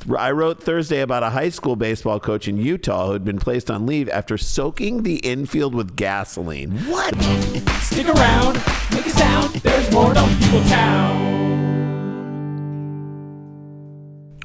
I wrote Thursday about a high school baseball coach in Utah who had been placed on leave after soaking the infield with gasoline. What? Stick around, make a sound. There's more Dumb People Town.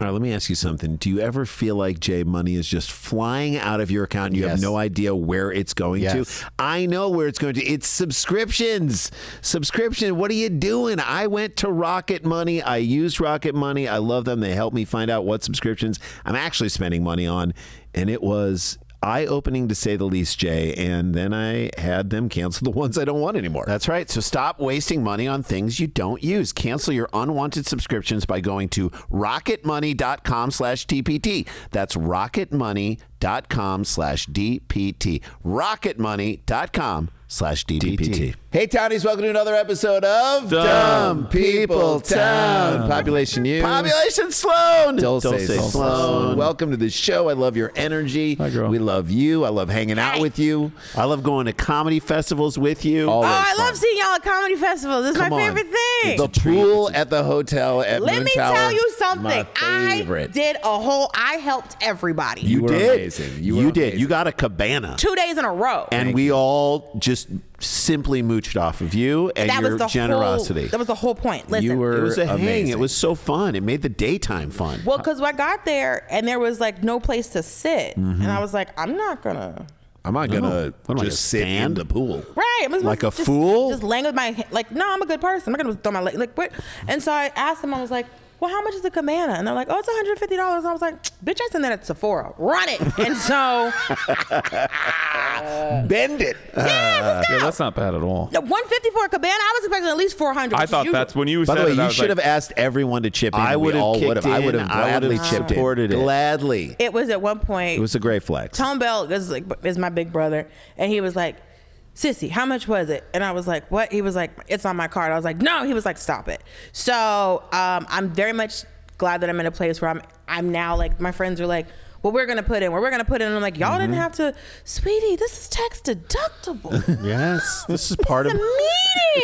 All right, let me ask you something. Do you ever feel like, Jay, money is just flying out of your account and you have no idea where it's going to? I know where it's going to. It's subscriptions. Subscription. What are you doing? I went to Rocket Money. I used Rocket Money. I love them. They help me find out what subscriptions I'm actually spending money on. And it was eye-opening to say the least, Jay, and then I had them cancel the ones I don't want anymore. That's right. So stop wasting money on things you don't use. Cancel your unwanted subscriptions by going to rocketmoney.com/DPT. That's rocketmoney.com/DPT. rocketmoney.com/DPT. Hey, Townies, welcome to another episode of Dumb People Town. Population you. Population Sloan. Dulce Sloan. Welcome to the show. I love your energy. Hi, girl. We love you. I love hanging out with you. I love going to comedy festivals with you. I love seeing y'all at comedy festivals. This is my favorite thing. The pool at the hotel at Let Moon me Tower, tell you something. my favorite. I helped everybody. You were did. amazing. You did. You got a cabana. 2 days in a row. And we all just simply mooched off of you and your generosity. That was the whole point. Listen. It was a amazing. hang. It was so fun. It made the daytime fun. Well, because I got there and there was like no place to sit. And I was like, I'm not going to. I'm not gonna just sit in the pool. Right. I'm like a fool? Just laying with my, no, I'm a good person. I'm not going to throw my leg. Like, what? And so I asked them, I was like, well, how much is the cabana? And they're like, oh, it's $150. I was like, bitch, I seen that at Sephora. Run it. And so. Bend it. Yeah, that's not bad at all. $150 for a cabana? I was expecting at least $400. I thought that's when you By said the way, it, you I was should like, have asked everyone to chip in. I would have kicked in. I would have gladly chipped supported in. it. Gladly. It was at one point. It was a great flex. Tom Bell is my big brother, and he was like, Sissy, how much was it? And I was like, what? He was like, it's on my card. I was like, no. He was like, stop it. So I'm very much glad that I'm in a place where I'm now like, my friends are like, well, we're going to put in. And I'm like, y'all didn't have to. Sweetie, this is tax deductible. Yes. This is part of. It's a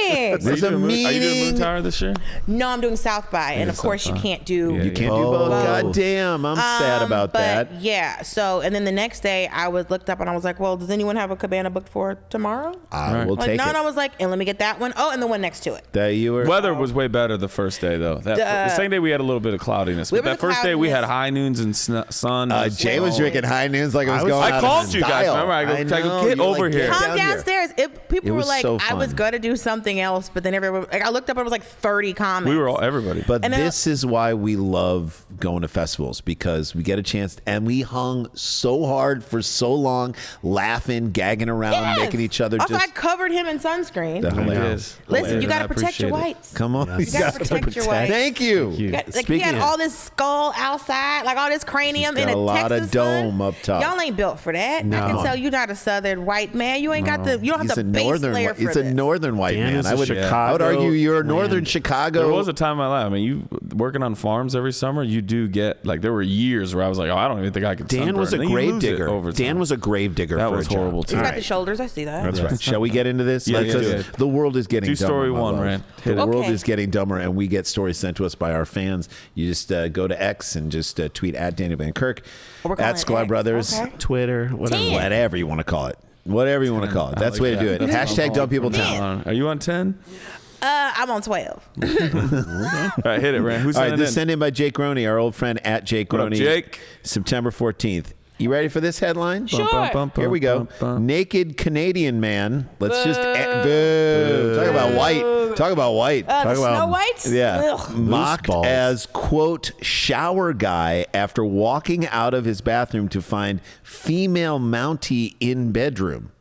meeting. There's a meeting. Are you doing Moon Tower this year? No, I'm doing South by. And of course, you can't do. You can't do both. God damn. I'm sad about that. Yeah. So, and then the next day, I looked up and I was like, well, does anyone have a cabana booked for tomorrow? I will take it. No, and I was like, and let me get that one. Oh, and the one next to it. That you were. Weather was way better the first day, though. The second day, we had a little bit of cloudiness. But that first day, we had high noons and sun. Jay was drinking high noons like it was going I out called of you guys. style. Remember? I go, get over here. Come downstairs. People were was like, so I was fun. going to do something else, but then everyone, I looked up and it was like 30 comments. We were everybody. But this is why we love going to festivals, because we get a chance, and we hung so hard for so long, laughing, gagging around, making each other also, just. I covered him in sunscreen. Hilarious. Listen, you got to protect your whites. Come on. You got to protect your whites. Thank you. You had all this skull outside, like all this cranium in a lot Texas of dome up top. Y'all ain't built for that. No. I can tell you're not a southern white man. You ain't got the. You don't have the base layer for He's this. a northern white man. I would Chicago argue you're a northern Chicago. There was a time in my life. I mean, you working on farms every summer, you do get like there were years where I was like, oh, I don't even think I could. Dan was a grave digger. Dan was a grave digger. That for was a job. horrible too. He's got the shoulders. I see that. That's right. Shall we get into this? Yeah, Because the world is getting dumber. Story one, Rand. The world is getting dumber, and we get stories sent to us by our fans. You just go to X and just tweet at Daniel Van Kirk, at Sklar Brothers, Twitter, whatever you want to call it. Whatever you want to call it. That's the way to do it. Hashtag Dumb People Town. Are you on 10? I'm on 12. All right, hit it, Rand. Who's all right, this is sent in by Jake Roney, our old friend at Jake Roney. Jake? September 14th. You ready for this headline? Sure. Here we go. Naked Canadian man. Let's just boo. Talk about white. Talk about white. Talk the about Snow Whites? Yeah. Ugh. Mocked as, quote, shower guy after walking out of his bathroom to find female Mountie in bedroom.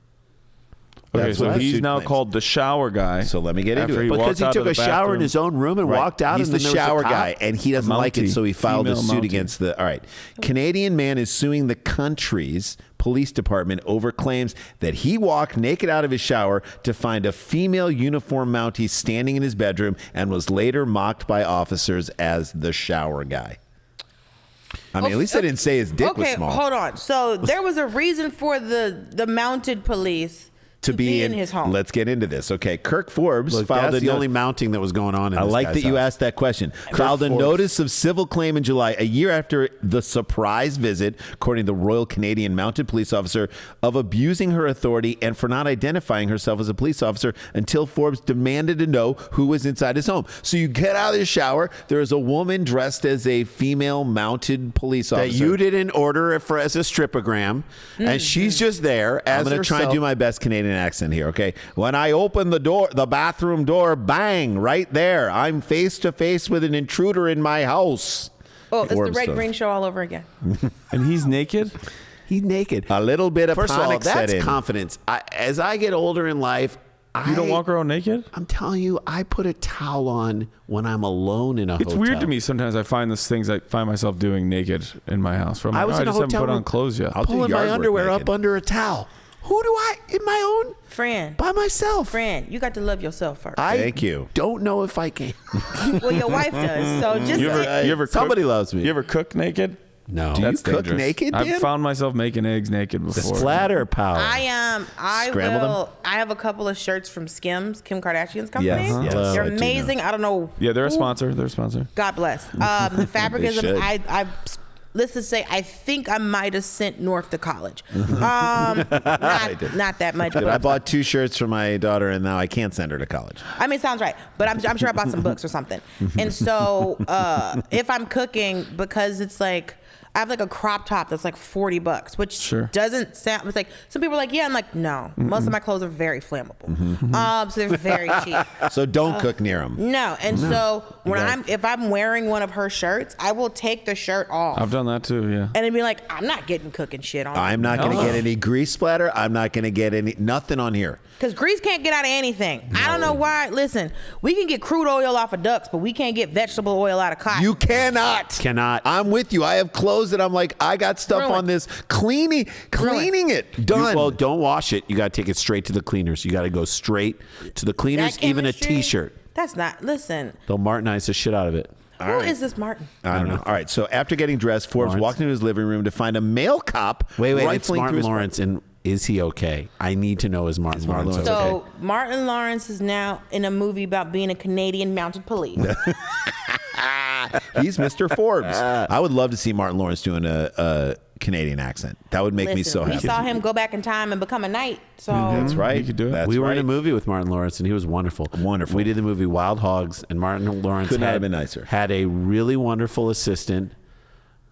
Okay, so he's now called the shower guy. So let me get into it. Because he took a shower in his own room and walked out. He's and the shower guy, and he doesn't like it, so he filed a suit against the. All right. Canadian man is suing the country's police department over claims that he walked naked out of his shower to find a female uniform Mountie standing in his bedroom and was later mocked by officers as the shower guy. I mean, at least I didn't say his dick was small. Okay, hold on. So there was a reason for the mounted police to be in his home. Let's get into this. Okay, Kirk Forbes filed that's the only mounting that was going on in I this like guy's that you house. asked that question. Filed a notice of civil claim in July, a year after the surprise visit, according to the Royal Canadian Mounted Police Officer, of abusing her authority and for not identifying herself as a police officer until Forbes demanded to know who was inside his home. So you get out of the shower, there is a woman dressed as a female mounted police officer. That you didn't order it for as a stripogram, and she's just there as I'm going to try and do my best Canadian accent here, okay? When I open the door, the bathroom door, bang, right there. I'm face to face with an intruder in my house. Oh, it's the Forbes Red stuff. Green Show all over again. And he's naked? He's naked. A little bit of First of all, panic set that's in. confidence. As I get older in life, You don't walk around naked? I'm telling you, I put a towel on when I'm alone in a hotel. It's weird to me sometimes. I find these things I find myself doing naked in my house. Where I'm I like, was I in a just haven't hotel put on room clothes yet. I'll do pulling my yard work underwear naked. up under a towel. Who do I, in my own, Fran, by myself? Fran, you got to love yourself first. Thank you. Don't know if I can. Well, your wife does. So just You ever Somebody cook, loves me. You ever cook naked? No. Do you That's cook dangerous. naked, Dan? I've found myself making eggs naked before. Splatter power. I Scramble them? will. I have a couple of shirts from Skims, Kim Kardashian's company. Yes, yes. They're I do know. amazing. I don't know. Yeah, they're a who- sponsor. They're a sponsor. God bless. The fabric They is. should. Let's just say I think I might have sent North to college. Not that much. Dude, But I bought 2 shirts for my daughter, and now I can't send her to college. I mean, it sounds right, but I'm sure I bought some books or something. And so if I'm cooking, because it's like I have like a crop top that's like $40, which Sure. doesn't sound. It's like some people are like, yeah, I'm like, no. Most of my clothes are very flammable, so they're very cheap. So don't cook near them. No, and so if I'm wearing one of her shirts, I will take the shirt off I've done that too, yeah. and then be like, I'm not getting cooking shit on. I'm not going to get any grease splatter. I'm not going to get nothing on here. Because grease can't get out of anything. I don't know why. Listen, we can get crude oil off of ducks, but we can't get vegetable oil out of cotton. You cannot. Cannot. I'm with you. I have clothes that I'm like, I got stuff Ruined. on this. Cleaning it. Done. Well, don't wash it. You got to take it straight to the cleaners. You got to go straight to the cleaners, That even a chemistry, T-shirt. That's not. Listen, They'll Martinize the shit out of it. who is this Martin? I don't know. All right. So after getting dressed, Forbes Lawrence. walked into his living room to find a male cop Wait, it's rifling through Martin his Lawrence, and is he okay? I need to know is Martin Lawrence okay? So Martin Lawrence is now in a movie about being a Canadian mounted police. He's Mr. Forbes. I would love to see Martin Lawrence doing a Canadian accent. That would make me so we happy. saw him go back in time and become a knight. So That's right. You could do it. That's We were right. in a movie with Martin Lawrence, and he was wonderful. Wonderful. We did the movie Wild Hogs, and Martin Lawrence Could not have been nicer. had a really wonderful assistant.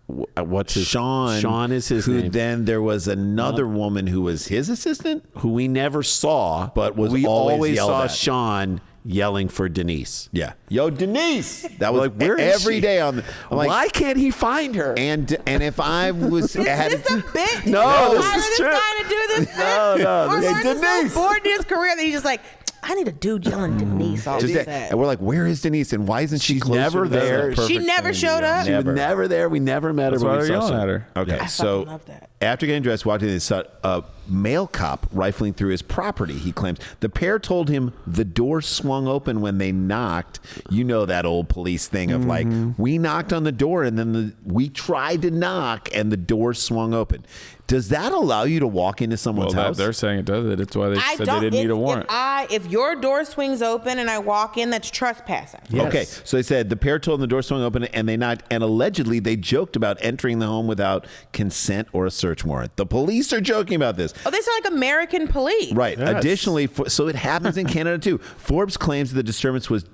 What's his Sean. Sean is his who name. then there was another woman who was his assistant. Who we never saw, But was we always always yelled saw at. Sean yelling for Denise. Yeah. Yo, Denise. That was Like, where is every she? day on the. I'm like, Why can't he find her? and if I was is had this a bit? No, Did you this hire is this true. guy to do this bit? No, Or this- Lawrence is Denise. so bored in his career that he's just like, I need a dude yelling Denise all just day. that, and we're like, where is Denise? And why isn't she closer never to the- there. Perfect She never thing to showed do. up? She was Never. never there. We never met That's her. why when we they're saw yelling Sean. at her. Okay, I so fucking love that. after getting dressed, walked in and saw a male cop rifling through his property. He claims the pair told him the door swung open when they knocked. You know that old police thing of like, we knocked on the door and then we tried to knock and the door swung open. Does that allow you to walk into someone's house? They're saying it does it. It's why they I said don't. they didn't need a warrant. If your door swings open and I walk in, that's trespassing. Yes. Okay, so they said the pair told them the door swung open and they knocked, and allegedly they joked about entering the home without consent or a search warrant. The police are joking about this. Oh, they sound like American police. Right. Yes. Additionally, so it happens in Canada too. Forbes claims the disturbance was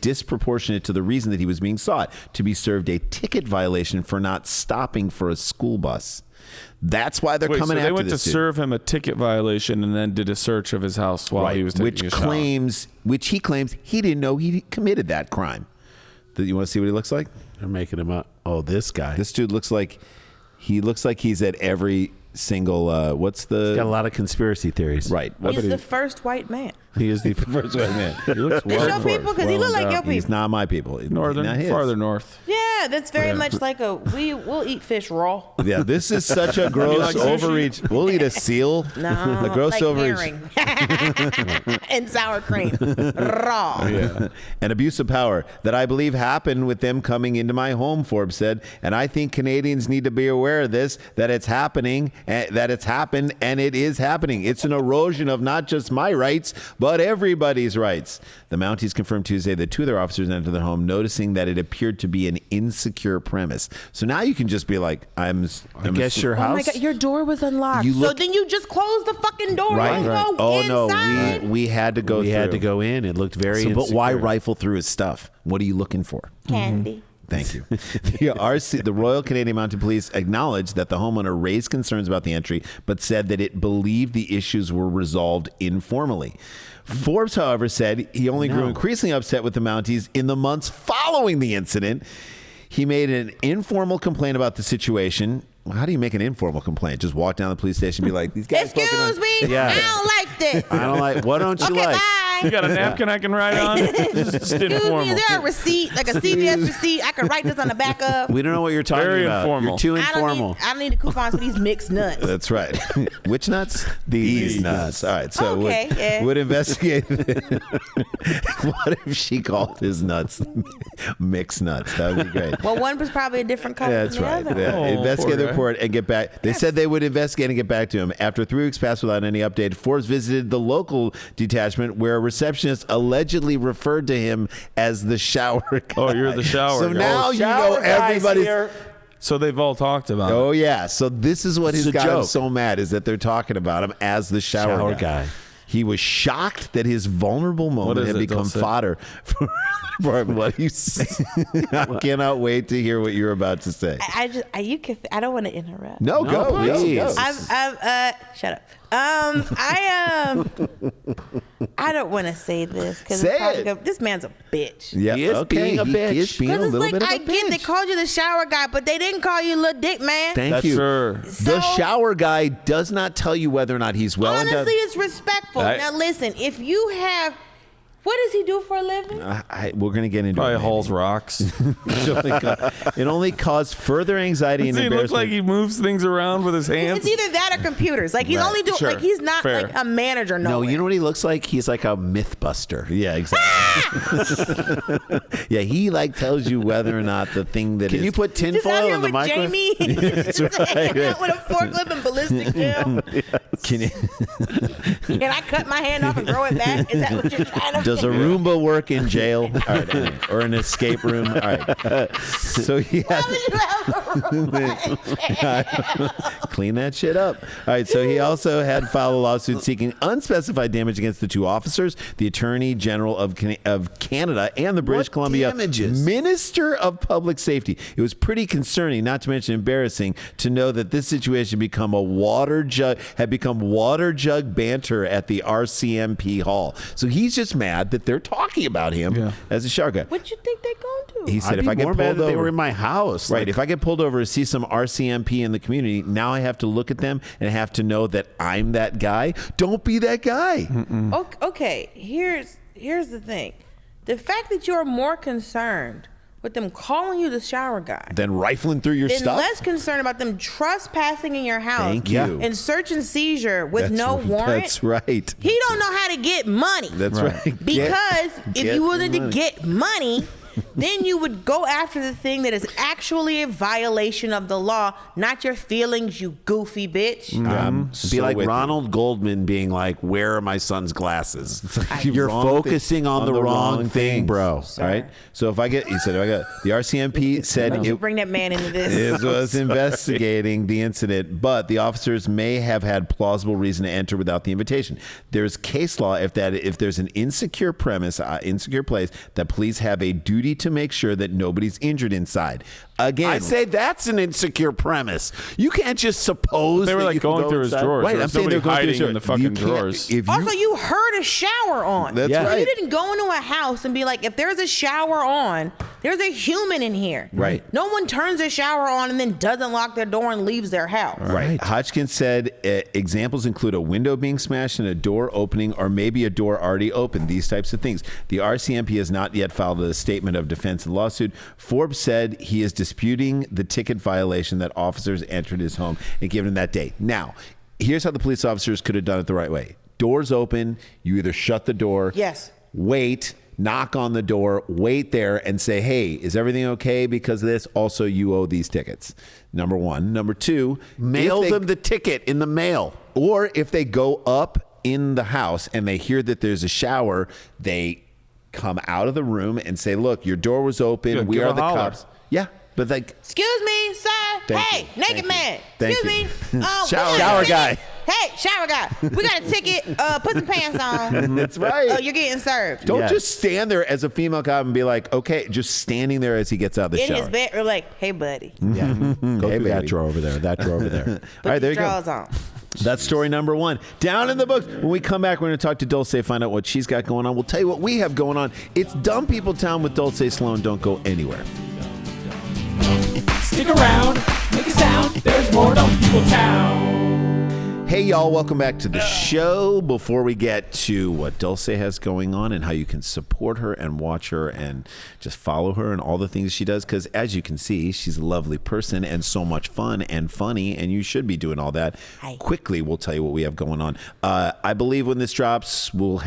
disproportionate to the reason that he was being sought, to be served a ticket violation for not stopping for a school bus. That's why they're Wait, coming so after they went this to dude. serve him a ticket violation and then did a search of his house while he was taking which a shower. which he claims he didn't know he committed that crime. You want to see what he looks like? They're making him up. Oh, this guy. This dude looks like he's at every single what's the He's got a lot of conspircy theories. right. He's the first white man. He is the first white man. He looks It's your well people because he look like your people. He's not my people. northern, Not his. farther north. Yeah, Yeah, that's very much like we'll eat fish raw. Yeah, this is such a gross overreach. We'll eat a seal. No, a gross like overreach. herring and sour cream raw. Yeah. An abuse of power that I believe happened with them coming into my home, Forbes said. And I think Canadians need to be aware of this, that it's happening, that it's happened, and it is happening. It's an erosion of not just my rights, but everybody's rights. The Mounties confirmed Tuesday that 2 of their officers entered their home, noticing that it appeared to be an insecure premise. So now you can just be like, I guess your house. Oh my God, your door was unlocked. So then you just close the fucking door. Right. Go inside. No, we had to go. We had to go in. It looked very insecure. But why rifle through his stuff? What are you looking for? Candy. Thank you. The Royal Canadian Mounted Police acknowledged that the homeowner raised concerns about the entry, but said that it believed the issues were resolved informally. Forbes, however, said he only grew increasingly upset with the Mounties in the months following the incident. He made an informal complaint about the situation. How do you make an informal complaint? Just walk down to the police station and be like, these guys. Excuse me, I don't like this. I don't like. What don't you like? Bye. You got a napkin I can write on? Just Excuse informal. me, is there a receipt, like a CVS receipt I can write this on the back of? We don't know what you're talking Very about. informal. You're too informal. I don't need the coupons for these mixed nuts. That's right. Which nuts? These nuts. All right. So would investigate. What if she called his nuts mixed nuts? That would be great. Well, one was probably a different color. That's than the right. other. Yeah. Investigate the report and get back. They said they would investigate and get back to him. After 3 weeks passed without any update, Forbes visited the local detachment where a receptionist allegedly referred to him as the shower guy. Oh, you're the shower So guy. now you know everybody's. So they've all talked about it. Oh yeah. So this is what This has is a got him joke. so mad is that they're talking about him as the shower guy. He was shocked that his vulnerable moment had become fodder for what you say. I cannot wait to hear what you're about to say. I don't want to interrupt. No, go, please. Shut up. I don't want to say this because this man's a bitch. Yeah, he is being a bitch. He is being a Because little it's like, bit of a I get bitch. they called you the shower guy, but they didn't call you little dick man. Thank you. Sure. The shower guy does not tell you whether or not he's well endowed. Honestly, it's respectful. Now listen, if you have, what does he do for a living? We're going to get into Probably it. hauls rocks. It only caused further anxiety and Does he embarrassment. look like he moves things around with his hands? It's either that or computers. Like he's only doing, like he's not like a manager. No, you know what he looks like? He's like a myth buster. Yeah, exactly. Yeah, he like tells you whether or not the thing that Can is. you put Just out tinfoil here in the with microwave? Jamie. That's right. Out with a forklift and ballistic gel. Can you, Can I cut my hand off and grow it back? Is that what you're trying to does a Roomba work in jail? All right, anyway, or an escape room? All right. So he has. Clean that shit up. All right. So he also had filed a lawsuit seeking unspecified damage against the 2 officers, the Attorney General of Canada, and the British Columbia Minister of Public Safety. It was pretty concerning, not to mention embarrassing, to know that this situation had become water jug banter at the RCMP hall. So he's just mad that they're talking about him as a shower guy. What you think they gonna do? He said, I'd if be I get more pulled mad that over, they were in my house. right? Like, If I get pulled over and see some RCMP in the community, now I have to look at them and have to know that I'm that guy. Don't be that guy. Okay, here's the thing. The fact that you're more concerned with them calling you the shower guy Then rifling through your then stuff. less concerned about them trespassing in your house. Thank you. And search and seizure with no warrant. That's right. He don't know how to get money. That's right. Because if get you wanted money. to get money, then you would go after the thing that is actually a violation of the law, not your feelings, you goofy bitch. It'd be like Ronald Goldman being like, "Where are my son's glasses?" You're focusing on the wrong thing, bro. All right. So if I get, he said, if I got the RCMP said You it bring that man into this. It was investigating the incident, but the officers may have had plausible reason to enter without the invitation. There's case law if there's an insecure premise, insecure place, that police have a duty to make sure that nobody's injured inside. Again, I say that's an insecure premise. You can't just suppose they were like going through his drawers. Right, I'm saying they're going through in the fucking drawers. Also, you heard a shower on. That's right. You didn't go into a house and be like, if there's a shower on, there's a human in here. Right. No one turns a shower on and then doesn't lock their door and leaves their house. Right. Hodgkins said examples include a window being smashed and a door opening, or maybe a door already open. These types of things. The RCMP has not yet filed a statement of defense in the lawsuit. Forbes said he is disputing the ticket violation that officers entered his home and given him that day. Now, here's how the police officers could have done it the right way. Doors open, you either shut the door, wait, knock on the door, wait there and say, hey, is everything okay because of this? Also, you owe these tickets. Number one. Number two, mail them the ticket in the mail. Or if they go up in the house and they hear that there's a shower, they come out of the room and say, look, your door was open. We are the cops. Yeah. But like, excuse me, sir. Hey, naked man. Excuse me. Shower guy. Hey, shower guy. We got a ticket. Put some pants on. That's right. Oh, you're getting served. Don't just stand there as a female cop and be like, okay, just standing there as he gets out of the shower. In his bed, or like, hey, buddy. Yeah. Go through that drawer over there. That drawer over there. All right, there you go. On. That's story number one. Down in the books. When we come back, we're going to talk to Dulce, find out what she's got going on. We'll tell you what we have going on. It's Dumb People Town with Dulce Sloan. Don't go anywhere. Stick around, make a sound. There's more Dumb People Town. Hey, y'all. Welcome back to the show. Before we get to what Dulce has going on and how you can support her and watch her and just follow her and all the things she does, because as you can see, she's a lovely person and so much fun and funny, and you should be doing all that. Hi. Quickly, we'll tell you what we have going on. I believe when this drops, we'll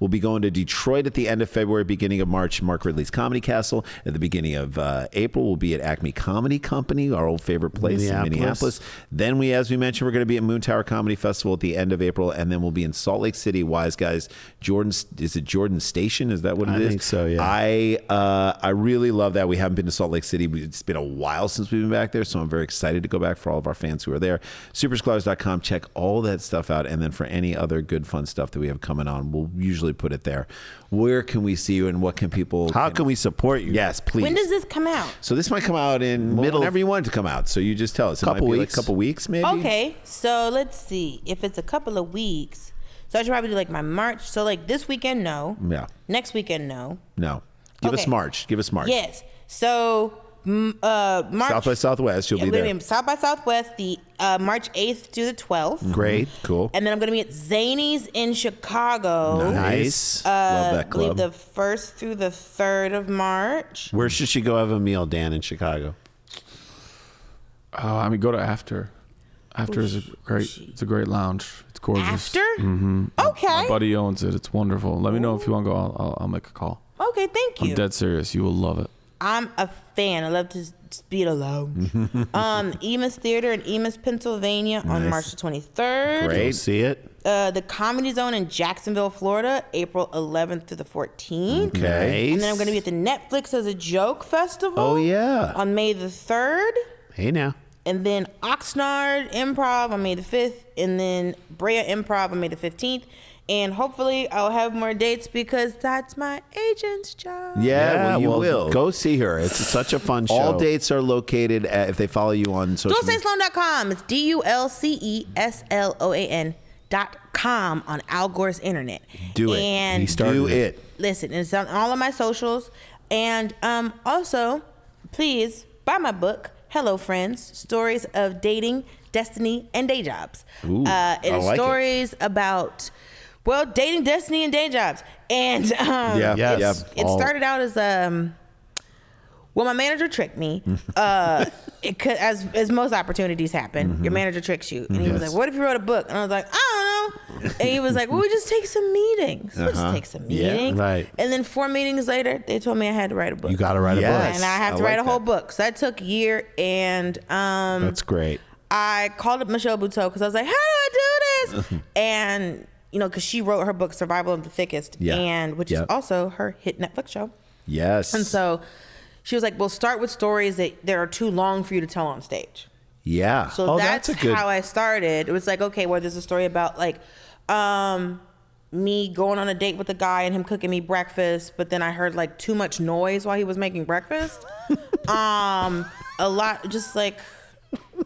be going to Detroit at the end of February, beginning of March, Mark Ridley's Comedy Castle. At the beginning of April, we'll be at Acme Comedy Company, our old favorite place in Minneapolis. Then as we mentioned, we're going to be at Moon Tower Comedy Festival at the end of April, and then we'll be in Salt Lake City. Wise Guys, is it Jordan Station? Is that what it is? I think so, yeah. I really love that. We haven't been to Salt Lake City. It's been a while since we've been back there, so I'm very excited to go back for all of our fans who are there. Supersklars.com. Check all that stuff out, and then for any other good fun stuff that we have coming on, we'll usually put it there. Where can we see you, and what can people? How can we support you? Yes, please. When does this come out? So this might come out in whenever you want it to come out. So you just tell us. It Couple might be weeks. Like a couple weeks, maybe. Okay, so let's see. If it's a couple of weeks, so I should probably do like my March. So like this weekend, no. Yeah. Next weekend, no. No. Give us March. Yes. So March. South by Southwest. You'll be there. South by Southwest, the March 8th to the 12th. Great. Cool. And then I'm going to be at Zany's in Chicago. Nice. Love that club. I believe the 1st through the 3rd of March. Where should she go have a meal, Dan, in Chicago? I mean, go to After. After is it's a great lounge. It's gorgeous. After? Mm-hmm. Okay. My buddy owns it. It's wonderful. Let me know if you want to go. I'll make a call. Okay, thank you. I'm dead serious. You will love it. I'm a fan. I love to be alone. Emus Theater in Emus, Pennsylvania on March the 23rd. Great. You'll see it. The Comedy Zone in Jacksonville, Florida, April 11th through the 14th. Okay. And then I'm going to be at the Netflix as a Joke Festival. Oh, yeah. On May the 3rd. Hey, now. And then Oxnard Improv on May the 5th. And then Brea Improv on May the 15th. And hopefully I'll have more dates because that's my agent's job. Yeah, well, you will. Go see her. It's such a fun show. All dates are located if they follow you on social media. DulceSloan.com. It's DulceSloan.com on Al Gore's internet. Do it. And He started it. Listen, it's on all of my socials. And also, please buy my book, Hello Friends, Stories of Dating, Destiny, and Day Jobs. Ooh, it is stories about, well, dating, destiny, and day jobs. And it started out as well, my manager tricked me. As most opportunities happen, your manager tricks you. And he was like, what if you wrote a book? And I was like, I don't know. And he was like, well, we just take some meetings. We'll just take some meetings. Yeah, right. And then 4 meetings later, they told me I had to write a book. You got to write a book. And I have to write a whole book. So that took a year. And that's great. I called up Michelle Buteau because I was like, how do I do this? And, because she wrote her book, Survival of the Thickest, which is also her hit Netflix show. Yes. And so she was like, well, start with stories that are too long for you to tell on stage. Yeah. So that's how I started. It was like, okay, well, there's a story about like me going on a date with a guy and him cooking me breakfast, but then I heard like too much noise while he was making breakfast. A lot, just like,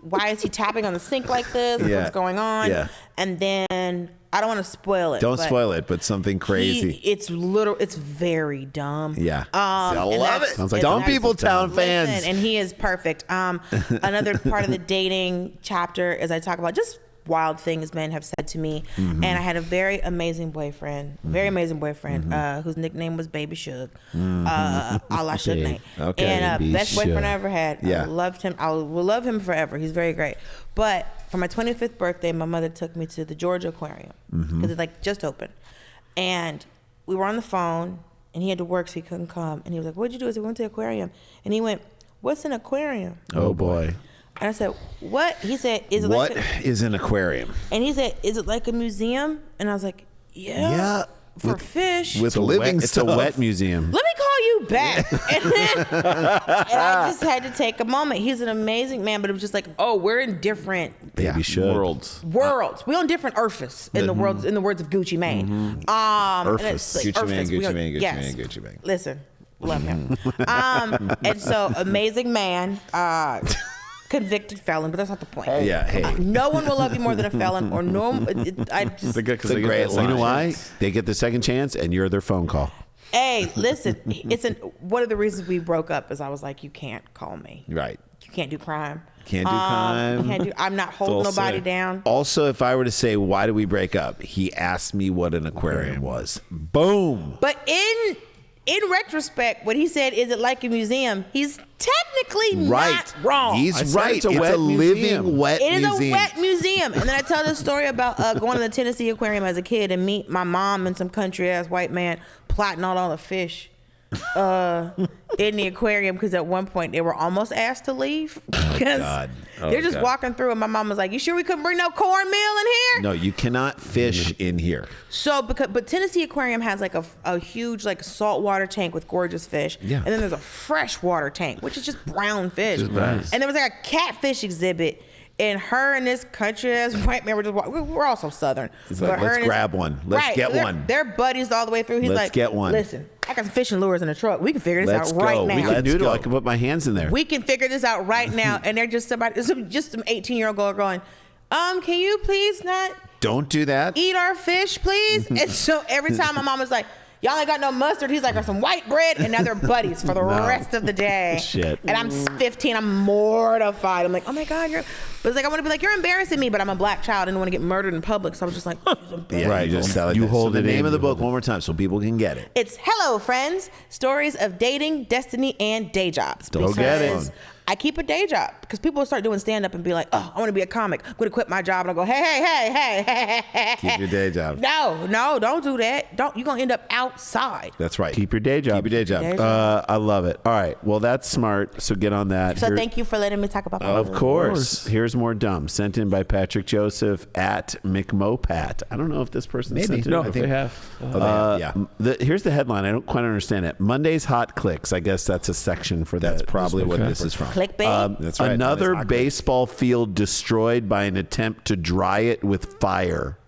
why is he tapping on the sink like this? Yeah. What's going on? Yeah. And then I don't want to spoil it. Don't spoil it, but something crazy. It's very dumb. Yeah. I love it. Sounds like Dumb People Town fans. Listen, and he is perfect. Another part of the dating chapter is I talk about just wild things men have said to me. And I had a very amazing boyfriend, whose nickname was Baby Suge, a la Suge Knight. Okay. And best boyfriend I ever had. Yeah. I loved him. I will love him forever. He's very great. But for my 25th birthday, my mother took me to the Georgia Aquarium because it like just opened. And we were on the phone and he had to work so he couldn't come. And he was like, what'd you do? I said, we went to the aquarium. And he went, what's an aquarium? Oh boy. And I said, what? He said, is it What like is an aquarium? And he said, is it like a museum? And I was like, yeah. For fish. With living It's a wet museum. Let me call you back. And I just had to take a moment. He's an amazing man, but it was just like, oh, we're in different Baby Suge. Worlds. We're on different earths in the world, in the words of Gucci Mane. And it's like, Gucci Mane, Earths. We Gucci are- Mane, Gucci yes. Mane, Gucci Mane. Listen, love him. And so amazing man, convicted felon, but that's not the point. Yeah, hey. No one will love you more than a felon, or no. I just Because It's a great line. You know why? They get the second chance, and you're their phone call. Hey, listen. One of the reasons we broke up is I was like, you can't call me. Right. You can't do crime. Can't do crime. I'm not holding Dulce. nobody down. Also, if I were to say, why did we break up? He asked me what an aquarium was. Boom. But in retrospect, what he said, is it like a museum? He's technically not wrong. He's right. it's a It's wet a living museum. wet It is museum. a wet museum. And then I tell this story about going to the Tennessee Aquarium as a kid and meet my mom and some country ass white man plotting out all the fish in the aquarium, because at one point they were almost asked to leave because God. they're just walking through, and my mom was like, you sure we couldn't bring no cornmeal in here? No, you cannot fish in here. So but Tennessee Aquarium has like a huge like saltwater tank with gorgeous fish. Yeah. And then there's a freshwater tank, which is just brown fish. nice. And there was like a catfish exhibit. And her and this country ass white man were just walking. We're also Southern. He's like, But her let's and his- grab one. Let's get they're- one. They're buddies all the way through. He's Let's like, get one. Listen, I got some fishing lures in the truck. We can figure this Let's out right go. now. We can Let's noodle. go. I can put my hands in there. We can figure this out right now. And they're just some 18-year-old girl going, can you please not Don't do that. eat our fish, please? And so every time my mom was like, y'all ain't got no mustard, he's like, got some white bread, and now they're buddies for the rest of the day. Shit. And I'm 15, I'm mortified. I'm like, oh my God, but it's like, I want to be like, you're embarrassing me, but I'm a black child. I didn't want to get murdered in public, so I was just like, Yeah, Right. Just tell it You that. hold So it the name in, of the you book hold it. one more time so people can get it. It's Hello, Friends, Stories of Dating, Destiny, and Day Jobs. Go get it. Because I keep a day job, because people will start doing stand-up and be like, oh, I want to be a comic. I'm going to quit my job. And I'll go, hey. Keep your day job. No, don't do that. You're going to end up outside. That's right. Keep your day job. Keep your day job. Day job. I love it. All right. Well, that's smart. So get on that. So Here- thank you for letting me talk about that. Of course. Here's more dumb. Sent in by Patrick Joseph at McMopat. I don't know if this person sent it. No, I think- they have. Oh, they have, yeah. Here's the headline. I don't quite understand it. Monday's hot clicks. I guess that's a section for that. That's probably what this is from. Clickbait. That's right. Another That is baseball field destroyed by an attempt to dry it with fire.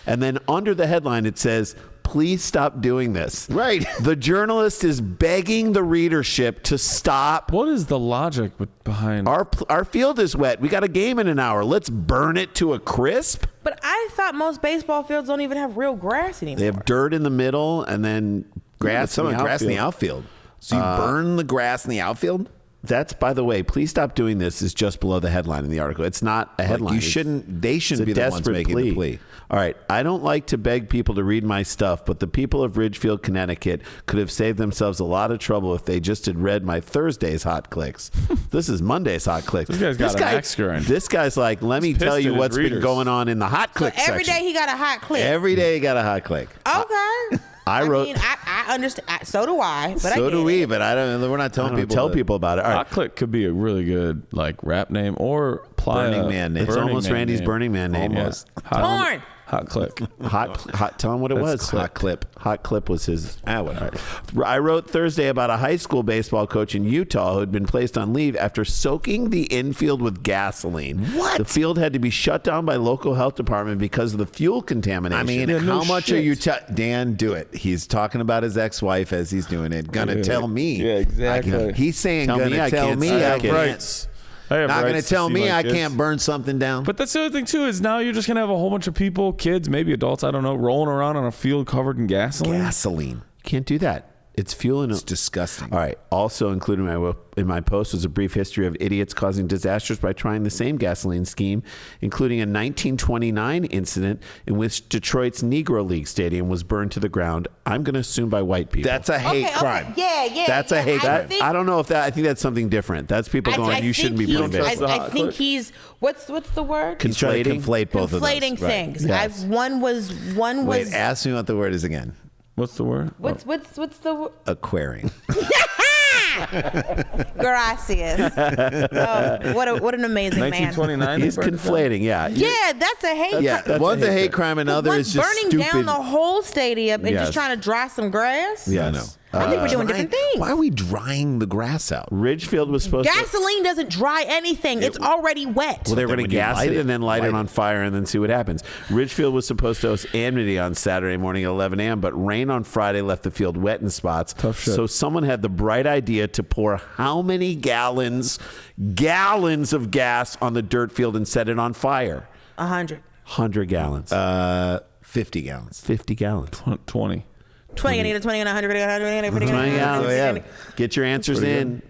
And then under the headline, it says, please stop doing this. Right. The journalist is begging the readership to stop. What is the logic behind? Our field is wet. We got a game in an hour. Let's burn it to a crisp. But I thought most baseball fields don't even have real grass anymore. They have dirt in the middle and then grass. Some in the grass in the outfield. outfield. So you burn the grass in the outfield? That's, by the way, please stop doing this is just below the headline in the article. It's not a headline. You It's- shouldn't. They It's shouldn't a be the ones desperate making the plea. All right. I don't like to beg people to read my stuff, but the people of Ridgefield, Connecticut could have saved themselves a lot of trouble if they just had read my Thursday's hot clicks. This is Monday's hot clicks. This guy's got an axe going. This guy's like, let me He's tell pissed you at his what's been readers. going on in the hot So click every section. day he got a hot click. Every day you got a hot click. Okay. I wrote. mean, I understand. So do I. But So I do get we, it. but I don't. We're not I telling don't people. tell to- people about it. All right. Hot Click could be a really good like rap name or apply Burning a Man name. It's Burning almost Man Randy's name. Burning Man name. Almost. Yeah. Hot- Porn. Hot click. Hot. Tell him what it was. Hot clip. Hot clip was his. Whatever. I wrote Thursday about a high school baseball coach in Utah who had been placed on leave after soaking the infield with gasoline. What? The field had to be shut down by local health department because of the fuel contamination. I mean, how much are you? Dan, do it. He's talking about his ex-wife as he's doing it. Gonna tell me. Yeah, exactly. He's saying, Tell me I can't me suck I it. can't. I have Not going to rights tell see me my I kids. can't burn something down. But that's the other thing too is now you're just gonna have a whole bunch of people, kids, maybe adults, I don't know, rolling around on a field covered in gasoline. Gasoline. Can't do that. It's fuel and It's disgusting. All right. Also included in my post was a brief history of idiots causing disasters by trying the same gasoline scheme, including a 1929 incident in which Detroit's Negro League Stadium was burned to the ground. I'm going to assume by white people. That's a hate crime. Yeah. That's a hate crime. I don't know if that. I think that's something different. That's people going. You shouldn't be putting this. I think he's what's the word? He's trying to conflate both of those. Conflating things. Yes. One was. Wait, ask me what the word is again. What's the word? What's the Aquaring. Gracias. Oh, what an amazing man. 1929. He's conflating. Yeah. Yeah, that's a hate Yeah, crime. one's a hate crime, another One is just burning stupid. down the whole stadium and Yes. just trying to dry some grass. Yeah, I know. I think we're doing different things. Why are we drying the grass out? Ridgefield was supposed to. Gasoline doesn't dry anything. It's already wet. Well, they were Then going to when you gas light it it, and then light it light on it. fire and then see what happens. Ridgefield was supposed to host Amity on Saturday morning at 11 a.m., but rain on Friday left the field wet in spots. Tough shit. So someone had the bright idea to pour how many gallons of gas on the dirt field and set it on fire? 100. 100 gallons. 50 gallons. 50 gallons. 20. 20, I need a 20 and 100. 20 gallons. Oh, yeah. Get your answers in.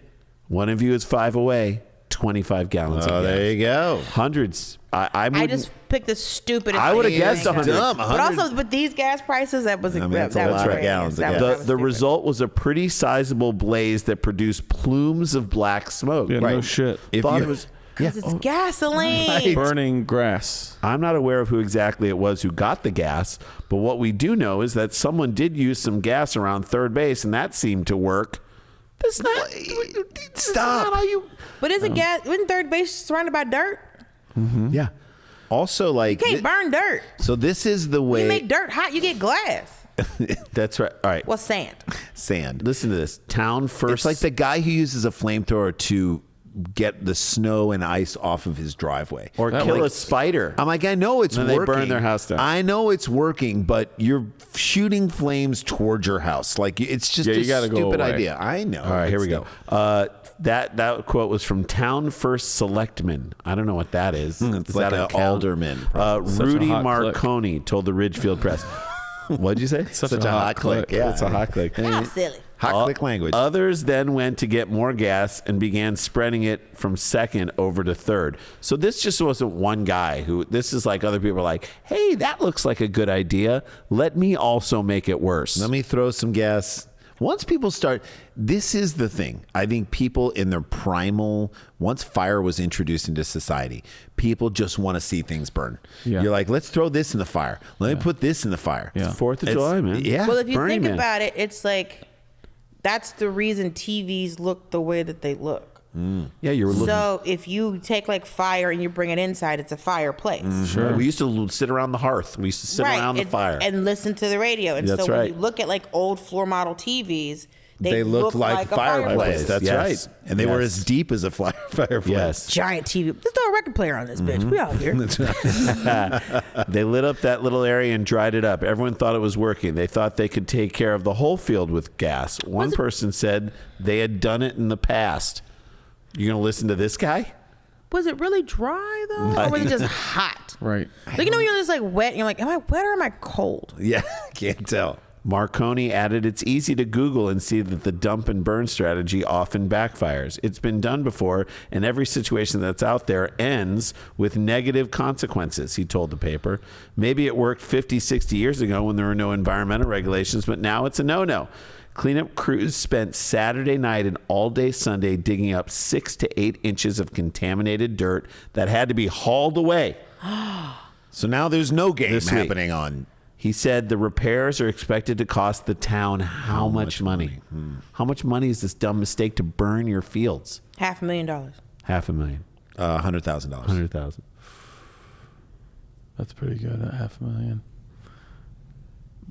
One of you is 5 away. 25 gallons of gas. There you go. Hundreds. I just picked the stupidest. I would've thing. guessed 100. Dumb. But also with these gas prices, that was that's a that was lot of crazy. gallons of That gas. was The stupid. result was a pretty sizable blaze that produced plumes of black smoke. Yeah, no shit. If Thought you- it was. 'Cause it's gasoline. Burning grass. I'm not aware of who exactly it was who got the gas, but what we do know is that someone did use some gas around third base, and that seemed to work. That's not. Stop. Not how you. But isn't third base surrounded by dirt? Yeah. Also, like, You can't burn dirt. so this is the way. You make dirt hot, you get glass. That's right. All right. Well, sand. Sand. Listen to this. Town first. It's like the guy who uses a flamethrower to get the snow and ice off of his driveway. or That kill a works. spider. I'm like, I know it's And then they working. burn their house down. I know it's working, but you're shooting flames towards your house. Like, it's just Yeah, a you gotta go stupid away. idea. I know. All right, here we It's go. That quote was from Town First Selectman. I don't know what that is. It's Is like that an a count? alderman, Such a Rudy hot click. Marconi told the Ridgefield Press. What'd you say? Such a hot click. Yeah. It's a hot click. How silly. Hot click language. Others then went to get more gas and began spreading it from second over to third. So this just wasn't one guy who, this is like other people are like, hey, that looks like a good idea. Let me also make it worse. Let me throw some gas. Once people start, this is the thing. I think people in their primal, once fire was introduced into society, people just want to see things burn. Yeah. You're like, let's throw this in the fire. Let me put this in the fire. Yeah. 4th of July, man. Yeah. Well, if you Burning think Man. about it, it's like that's the reason TVs look the way that they look. Yeah, you were looking. So if you take like fire and you bring it inside, it's a fireplace. Sure. We used to sit around the hearth. We used to sit around the fire. And listen to the radio. And That's so when right. you look at like old floor model TVs, they look like a fireplace. That's Yes. right. And they were Yes. as deep as a fireplace. Yes. Giant TV. Let's throw a record player on this bitch. We out here. They lit up that little area and dried it up. Everyone thought it was working. They thought they could take care of the whole field with gas. One person said they had done it in the past. You going to listen to this guy? Was it really dry though? Or was it just hot? Right. Like, you know, when you're just like wet and you're like, am I wet or am I cold? Yeah. Can't tell. Marconi added, it's easy to Google and see that the dump and burn strategy often backfires. It's been done before, and every situation that's out there ends with negative consequences, he told the paper. Maybe it worked 50, 60 years ago when there were no environmental regulations, but now it's a no-no. Cleanup crews spent Saturday night and all day Sunday digging up 6 to 8 inches of contaminated dirt that had to be hauled away. So now there's no game This week. happening on. He said the repairs are expected to cost the town how much money? How much money is this dumb mistake to burn your fields? $500,000. $500,000. $100,000. 100,000. That's pretty good at $500,000.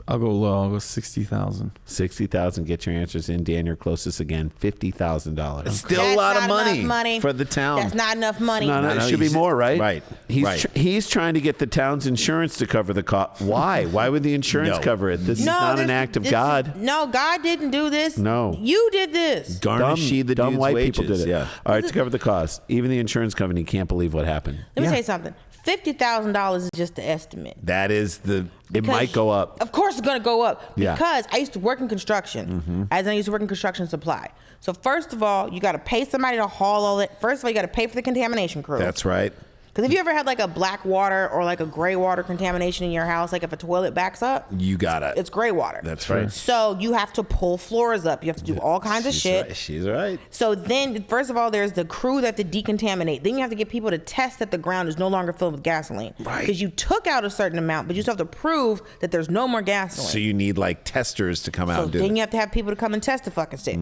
I'll go low. I'll go 60,000. 60,000. Get your answers in. Dan, you're closest again. $50,000. Still That's a lot of not enough money for the town. That's not enough money. No, it No, should be more, right? Right. He's trying to get the town's insurance to cover the cost. Why? Why would the insurance No. cover it? This is not an act of God. No, God didn't do this. No. You did this. Garnish the dumb dude's white wages. people did it. Yeah. All right, to cover the cost. Even the insurance company can't believe what happened. Let me tell you something. $50,000 is just the estimate. That is the. It might go up. Of course, it's going to go up Yeah. because I used to work in construction, as I used to work in construction supply. So first of all, you got to pay somebody to haul all that. First of all, you got to pay for the contamination crew. That's right. Because if you ever had like a black water or like a gray water contamination in your house, like if a toilet backs up, You got it. it's gray water. That's right. So you have to pull floors up. You have to do all kinds of shit. Right. She's right. So then, first of all, there's the crew that have to decontaminate. Then you have to get people to test that the ground is no longer filled with gasoline. Right. Because you took out a certain amount, but you still have to prove that there's no more gasoline. So you need like testers to come out So and do then it. you have to have people to come and test the fucking shit.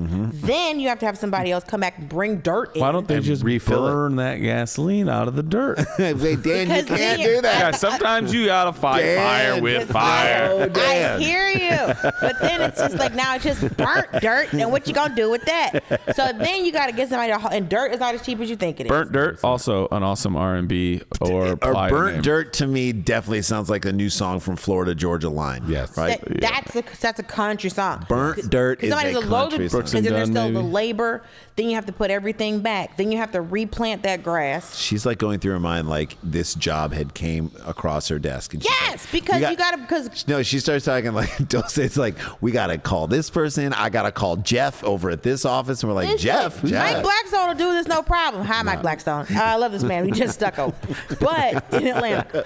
Then you have to have somebody else come back and bring dirt in. Why don't they And just refill it. burn that gasoline out of the dirt? Wait, Dan, you Because can't then do that. Yeah, sometimes you gotta fight Dan, fire with it's fire. so I Dan. hear you, but then it's just like now it's just burnt dirt, and what you gonna do with that? So then you got to get somebody to, and dirt is not as cheap as you think it is. Burnt dirt, also an awesome R&B or play burnt name. dirt to me definitely sounds like a new song from Florida Georgia Line. Yes. Right. That's a country song. Burnt dirt is somebody's a load of- country song. because then there's Dunn, still the maybe? labor. Then you have to put everything back. Then you have to replant that grass. She's like going through her mind like this job had came across her desk. And she's Yes, like, because "We you got to because No, she starts talking like Dulce. It's like we gotta call this person. I gotta call Jeff over at this office, and we're like, Jeff. Mike Blackstone will do this no problem. Hi, Mike Blackstone. I love this man. We just stucco, but in Atlanta.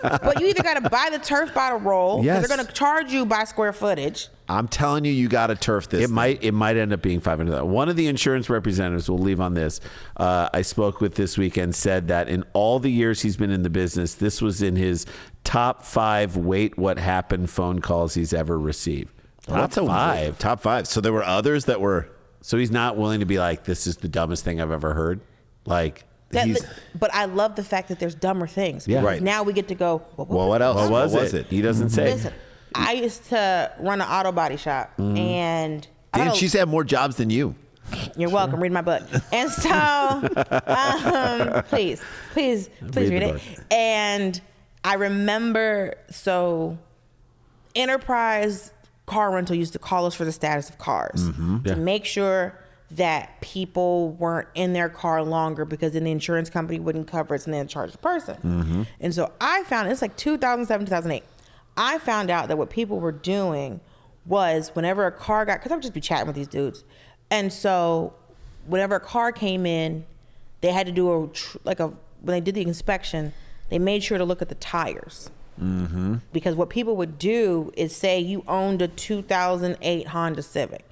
But you either got to buy the turf by the roll, because Yes. they're going to charge you by square footage. I'm telling you, you gotta turf this. It thing. might end up being $500. One of the insurance representatives, we'll leave on this, I spoke with this weekend, said that in all the years he's been in the business, this was in his top 5 wait what happened phone calls he's ever received. That's Top a 5. Top 5. So there were others that were. So he's not willing to be like, this is the dumbest thing I've ever heard. Like, he's, But I love the fact that there's dumber things. Yeah. because Right. Now we get to go, Well, what else? what was it? He doesn't say. Listen, I used to run an auto body shop, and I Dan, don't know- she's had more jobs than you. You're welcome. Read my book. And so, please Read read the it. book. And I remember, so Enterprise Car Rental used to call us for the status of cars to make sure that people weren't in their car longer, because then the insurance company wouldn't cover it and then charge the person. And so I found, it's like 2007, 2008. I found out that what people were doing was whenever a car got, because I would just be chatting with these dudes. And so whenever a car came in, they had to do when they did the inspection, they made sure to look at the tires. Because what people would do is say you owned a 2008 Honda Civic.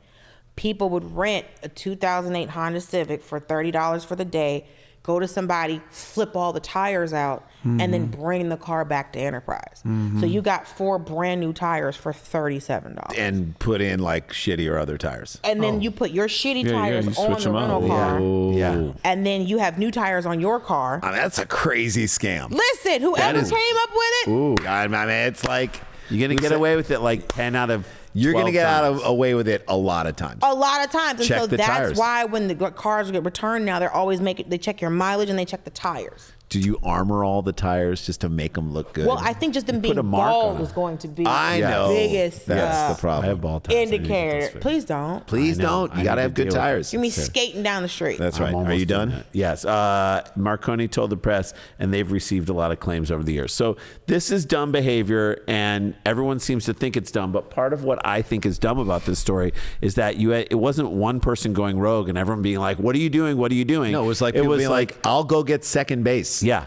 People would rent a 2008 Honda Civic for $30 for the day, go to somebody, flip all the tires out, and then bring the car back to Enterprise. So you got 4 brand new tires for $37. And put in like shitty or other tires. And then you put your shitty tires you on switch the them out. rental car. Yeah. And then you have new tires on your car. I mean, that's a crazy scam. Listen, whoever is- came up with it, Ooh, I mean, it's like You're going to get away with it like 10 out of you're going to 12 get times. away with it a lot of times. a lot of times. And Check so the that's tires. why when the cars get returned now, they're always they check your mileage and they check the tires. Do you armor all the tires just to make them look good? Well, I think just them being a mark bald on is it. going to be I the know. biggest That's the I problem. have ball tires. I need to get indicator. those fixed. Please don't. Please I know. don't. I You got to need have to good deal with tires. You mean skating down the street? That's I'm right. Are almost you doing done? that. Yes. Marconi told the press, and they've received a lot of claims over the years. So this is dumb behavior, and everyone seems to think it's dumb. But part of what I think is dumb about this story is that it wasn't one person going rogue and everyone being like, "What are you doing? What are you doing?" No, it was like people being like, "I'll go get second base." "Yeah."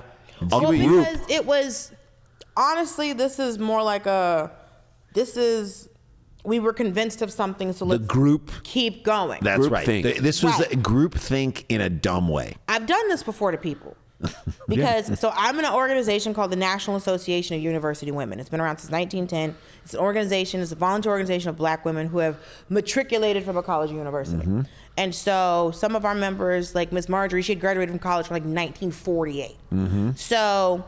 Well, because it was honestly, this is more like we were convinced of something, so let's group- keep going. That's Group right. think. This was Right. a group think in a dumb way. I've done this before to people. Because so I'm in an organization called the National Association of University Women. It's been around since 1910. It's an organization, it's a volunteer organization of black women who have matriculated from a college or university. And so some of our members, like Miss Marjorie, she had graduated from college from like 1948. So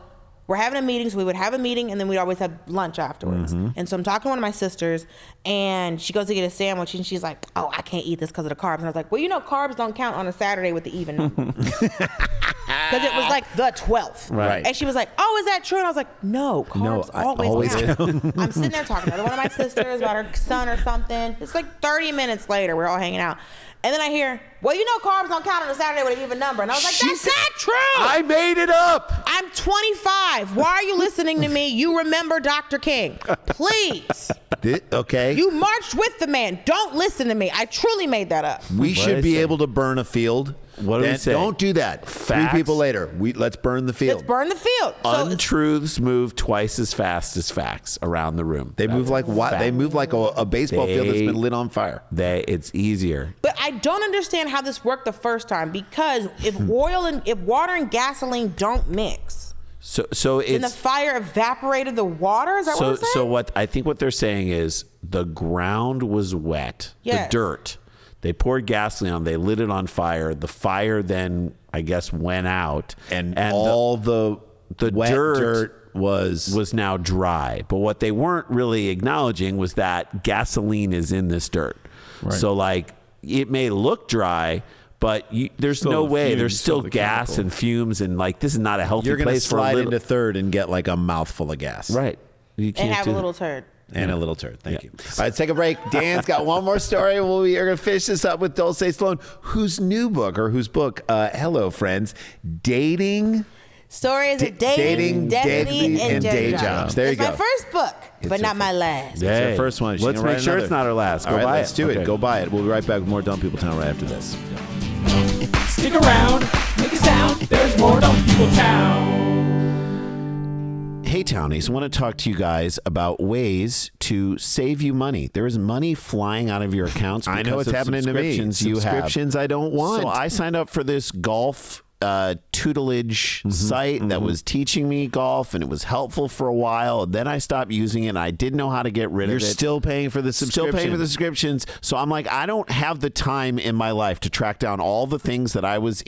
we're having a meeting, so we would have a meeting, and then we'd always have lunch afterwards. And so I'm talking to one of my sisters, and she goes to get a sandwich, and she's like, oh, I can't eat this because of the carbs. And I was like, well, carbs don't count on a Saturday with the even number. Because it was like the 12th. Right. And she was like, oh, is that true? And I was like, no, carbs always count. I'm sitting there talking to one of my sisters about her son or something. It's like 30 minutes later, we're all hanging out. And then I hear, well, carbs don't count on a Saturday with an even number. And I was like, that's not true. I made it up. I'm 25. Why are you listening to me? You remember Dr. King. Please. Okay. You marched with the man. Don't listen to me. I truly made that up. We should be able to burn a field. What do we say? Don't do that. Facts. 3 people later. Let's burn the field. Let's burn the field. Untruths move twice as fast as facts around the room. They move like what? They move like a baseball field that's been lit on fire. It's easier. But I don't understand how this worked the first time, because if water and gasoline don't mix, so it's, then the fire evaporated the water. Is that what I'm saying? So what they're saying is the ground was wet. Yes. The dirt. They poured gasoline on. They lit it on fire. The fire then, I guess, went out, and all the wet dirt was now dry. But what they weren't really acknowledging was that gasoline is in this dirt. Right. So like it may look dry, but there's Still no the way. fumes, There's still the gas chemical. and fumes, and like this is not a healthy You're going to place for a slide little. into third and get like a mouthful of gas. Right. You And can't have do a that. little turd. And a little turd. Thank you. All right, let's take a break. Dan's got one more story. We are going to finish this up with Dulce Sloan, whose book, Hello Friends, Dating. Stories of dating, deadly, and day jobs. There you it's go. my first book, but not my last. It's her first one. She Let's can write make sure another. it's not our last. Go All right, buy let's it. do it. Okay. Go buy it. We'll be right back with more Dumb People Town right after this. Stick around, make a sound. There's more Dumb People Town. Hey, Townies, I want to talk to you guys about ways to save you money. There is money flying out of your accounts. I know it's happening to me. Subscriptions I don't want. So I signed up for this golf tutelage site that was teaching me golf, and it was helpful for a while. Then I stopped using it, and I didn't know how to get rid of it. You're still paying for the subscription. Still paying for the subscriptions. So I'm like, I don't have the time in my life to track down all the things that I was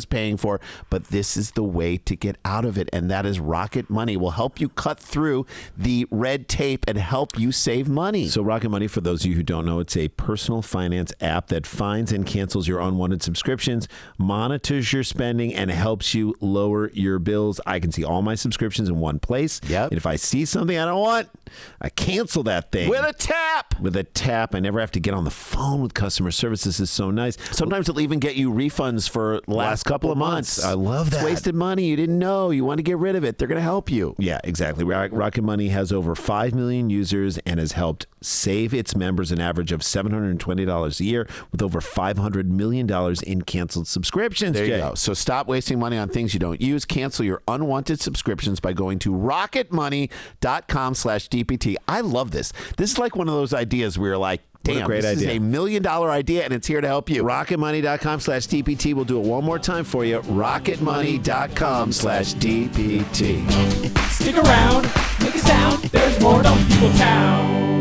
paying for, but this is the way to get out of it, and that is Rocket Money. Will help you cut through the red tape and help you save money. So Rocket Money, for those of you who don't know, it's a personal finance app that finds and cancels your unwanted subscriptions, monitors your spending, and helps you lower your bills. I can see all my subscriptions in one place. Yep. And if I see something I don't want, I cancel that thing. With a tap. With a tap. I never have to get on the phone with customer service. This is so nice. Sometimes it'll even get you refunds for the last couple of months. I love that. It's wasted money. You didn't know. You want to get rid of it. They're going to help you. Yeah, exactly. Rocket Money has over 5 million users and has helped save its members an average of $720 a year with over $500 million in canceled subscriptions. There you go. So stop wasting money on things you don't use. Cancel your unwanted subscriptions by going to rocketmoney.com/DPT. I love this. This is like one of those ideas where you're like, damn, great this idea. is $1 million idea, and it's here to help you. Rocketmoney.com/DPT. We'll do it one more time for you. Rocketmoney.com/DPT. Stick around, make a sound. There's more Dumb People Town.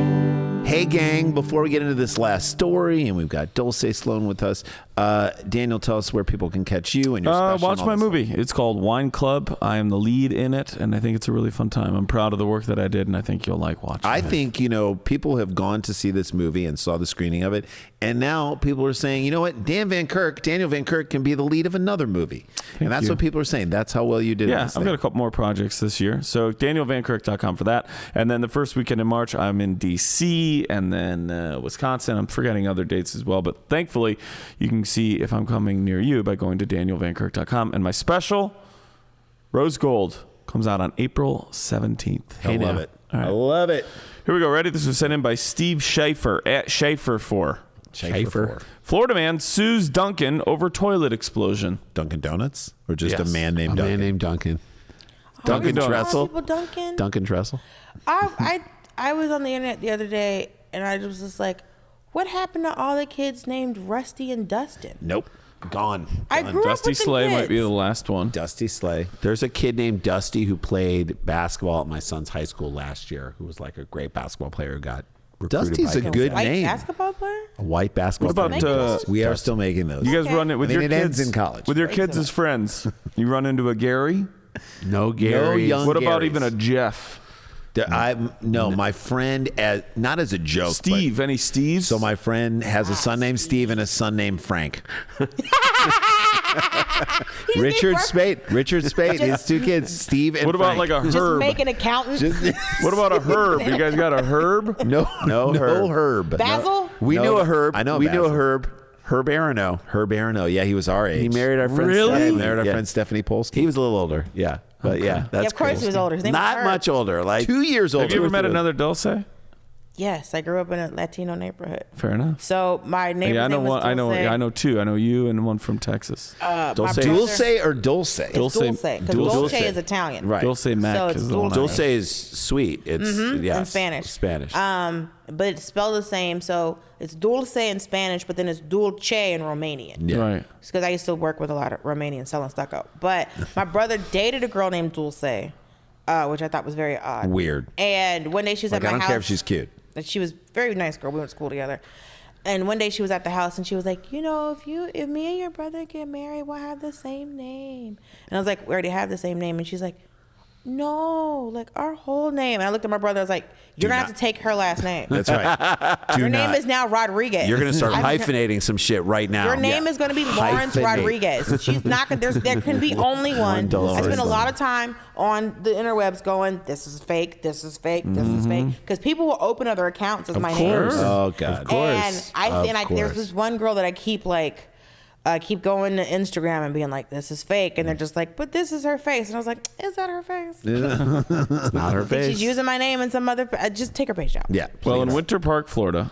Hey, gang, before we get into this last story, and we've got Dulce Sloan with us, Daniel, tell us where people can catch you and your special. Watch my movie. It's called Wine Club. I am the lead in it, and I think it's a really fun time. I'm proud of the work that I did, and I think you'll like watching it. I think, people have gone to see this movie and saw the screening of it, and now people are saying, you know what, Daniel Van Kirk can be the lead of another movie. And that's what people are saying. That's how well you did. Yeah, I've got a couple more projects this year. So DanielVanKirk.com for that. And then the first weekend in March, I'm in D.C. and then Wisconsin. I'm forgetting other dates as well. But thankfully, you can see if I'm coming near you by going to DanielVanKirk.com. And my special, Rose Gold, comes out on April 17th. I love it. All right. I love it. Here we go. Ready? This was sent in by Steve Schaefer at Schaefer4. Schaefer. Florida man sues Dunkin' over toilet explosion. Dunkin' Donuts? Or just Yes. a man named A Dunkin'? man named Duncan. Dunkin' Donuts. Tressel. People Dunkin'. Duncan Tressel. I was on the internet the other day, and I was just like, what happened to all the kids named Rusty and Dustin? Nope. Gone. I grew up Dusty with the Slay kids. might be the last one. Dusty Slay. There's a kid named Dusty who played basketball at my son's high school last year, who was like a great basketball player who got recruited Dusty's by a him. good White name. basketball player? A white basketball What about player. We are still making those. you guys Okay. run it with I mean, your it kids ends in college. With your kids as friends. You run into a Gary? No Gary. young What about Garys. even a Jeff? My friend, not as a joke. Steve, any Steves? So my friend has a son named Steve and a son named Frank. Richard Spade. His 2 kids, Steve and What about Frank. like a Just Herb? make an accountant. What about a Herb? You guys got a Herb? no Herb. Basil? We knew a Herb. I know We knew a Basil. Herb. Herb Aronow. Herb Aronow. Yeah, he was our age. He married our friend. Really? Stephanie. He married our Yeah. friend Stephanie Polsky. He was a little older. Yeah. But yeah, that's Yeah, of course cool. he was older. His name was Not Herb. much older. Like 2 years older. Have you ever met another Dulce? Yes, I grew up in a Latino neighborhood. Fair enough. So my neighbor's Yeah, I know name was one. Dulce. I know 2. I know you and one from Texas. My Dulce. brother- Dulce or Dulce? It's Dulce. Dulce. Because Dulce. Dulce is Italian. Right. Dulce Mac So it's is the one. Dulce. Dulce is sweet. It's yes, in Spanish. Spanish. But it's spelled the same. So it's Dulce in Spanish, but then it's Dulce in Romanian. Yeah. Right. It's because I used to work with a lot of Romanians selling stucco. But my brother dated a girl named Dulce, which I thought was very odd. Weird. And one day she was Like, at I my don't house. care if she's cute. And she was a very nice girl. We went to school together. And one day she was at the house and she was like, if me and your brother get married, we'll have the same name. And I was like, we already have the same name. And she's like, no, like our whole name. And I looked at my brother. I was like, you're going to have to take her last name. That's right. Your name is now Rodriguez. You're gonna start I've- hyphenating some shit right now. Your name is going to be Lawrence Hyphenate. Rodriguez. She's not going. There can be only one. Dulce I spent a Sloan. lot of time on the interwebs going, "This is fake. This is fake. This is fake," because people will open other accounts as my name. Oh God. And there's this one girl that I keep keep going to Instagram and being like, "This is fake," and they're just like, "But this is her face," and I was like, "Is that her face?" It's not her face. She's using my name and some other. Just take her page down. Yeah. Well, in please. Winter Park, Florida,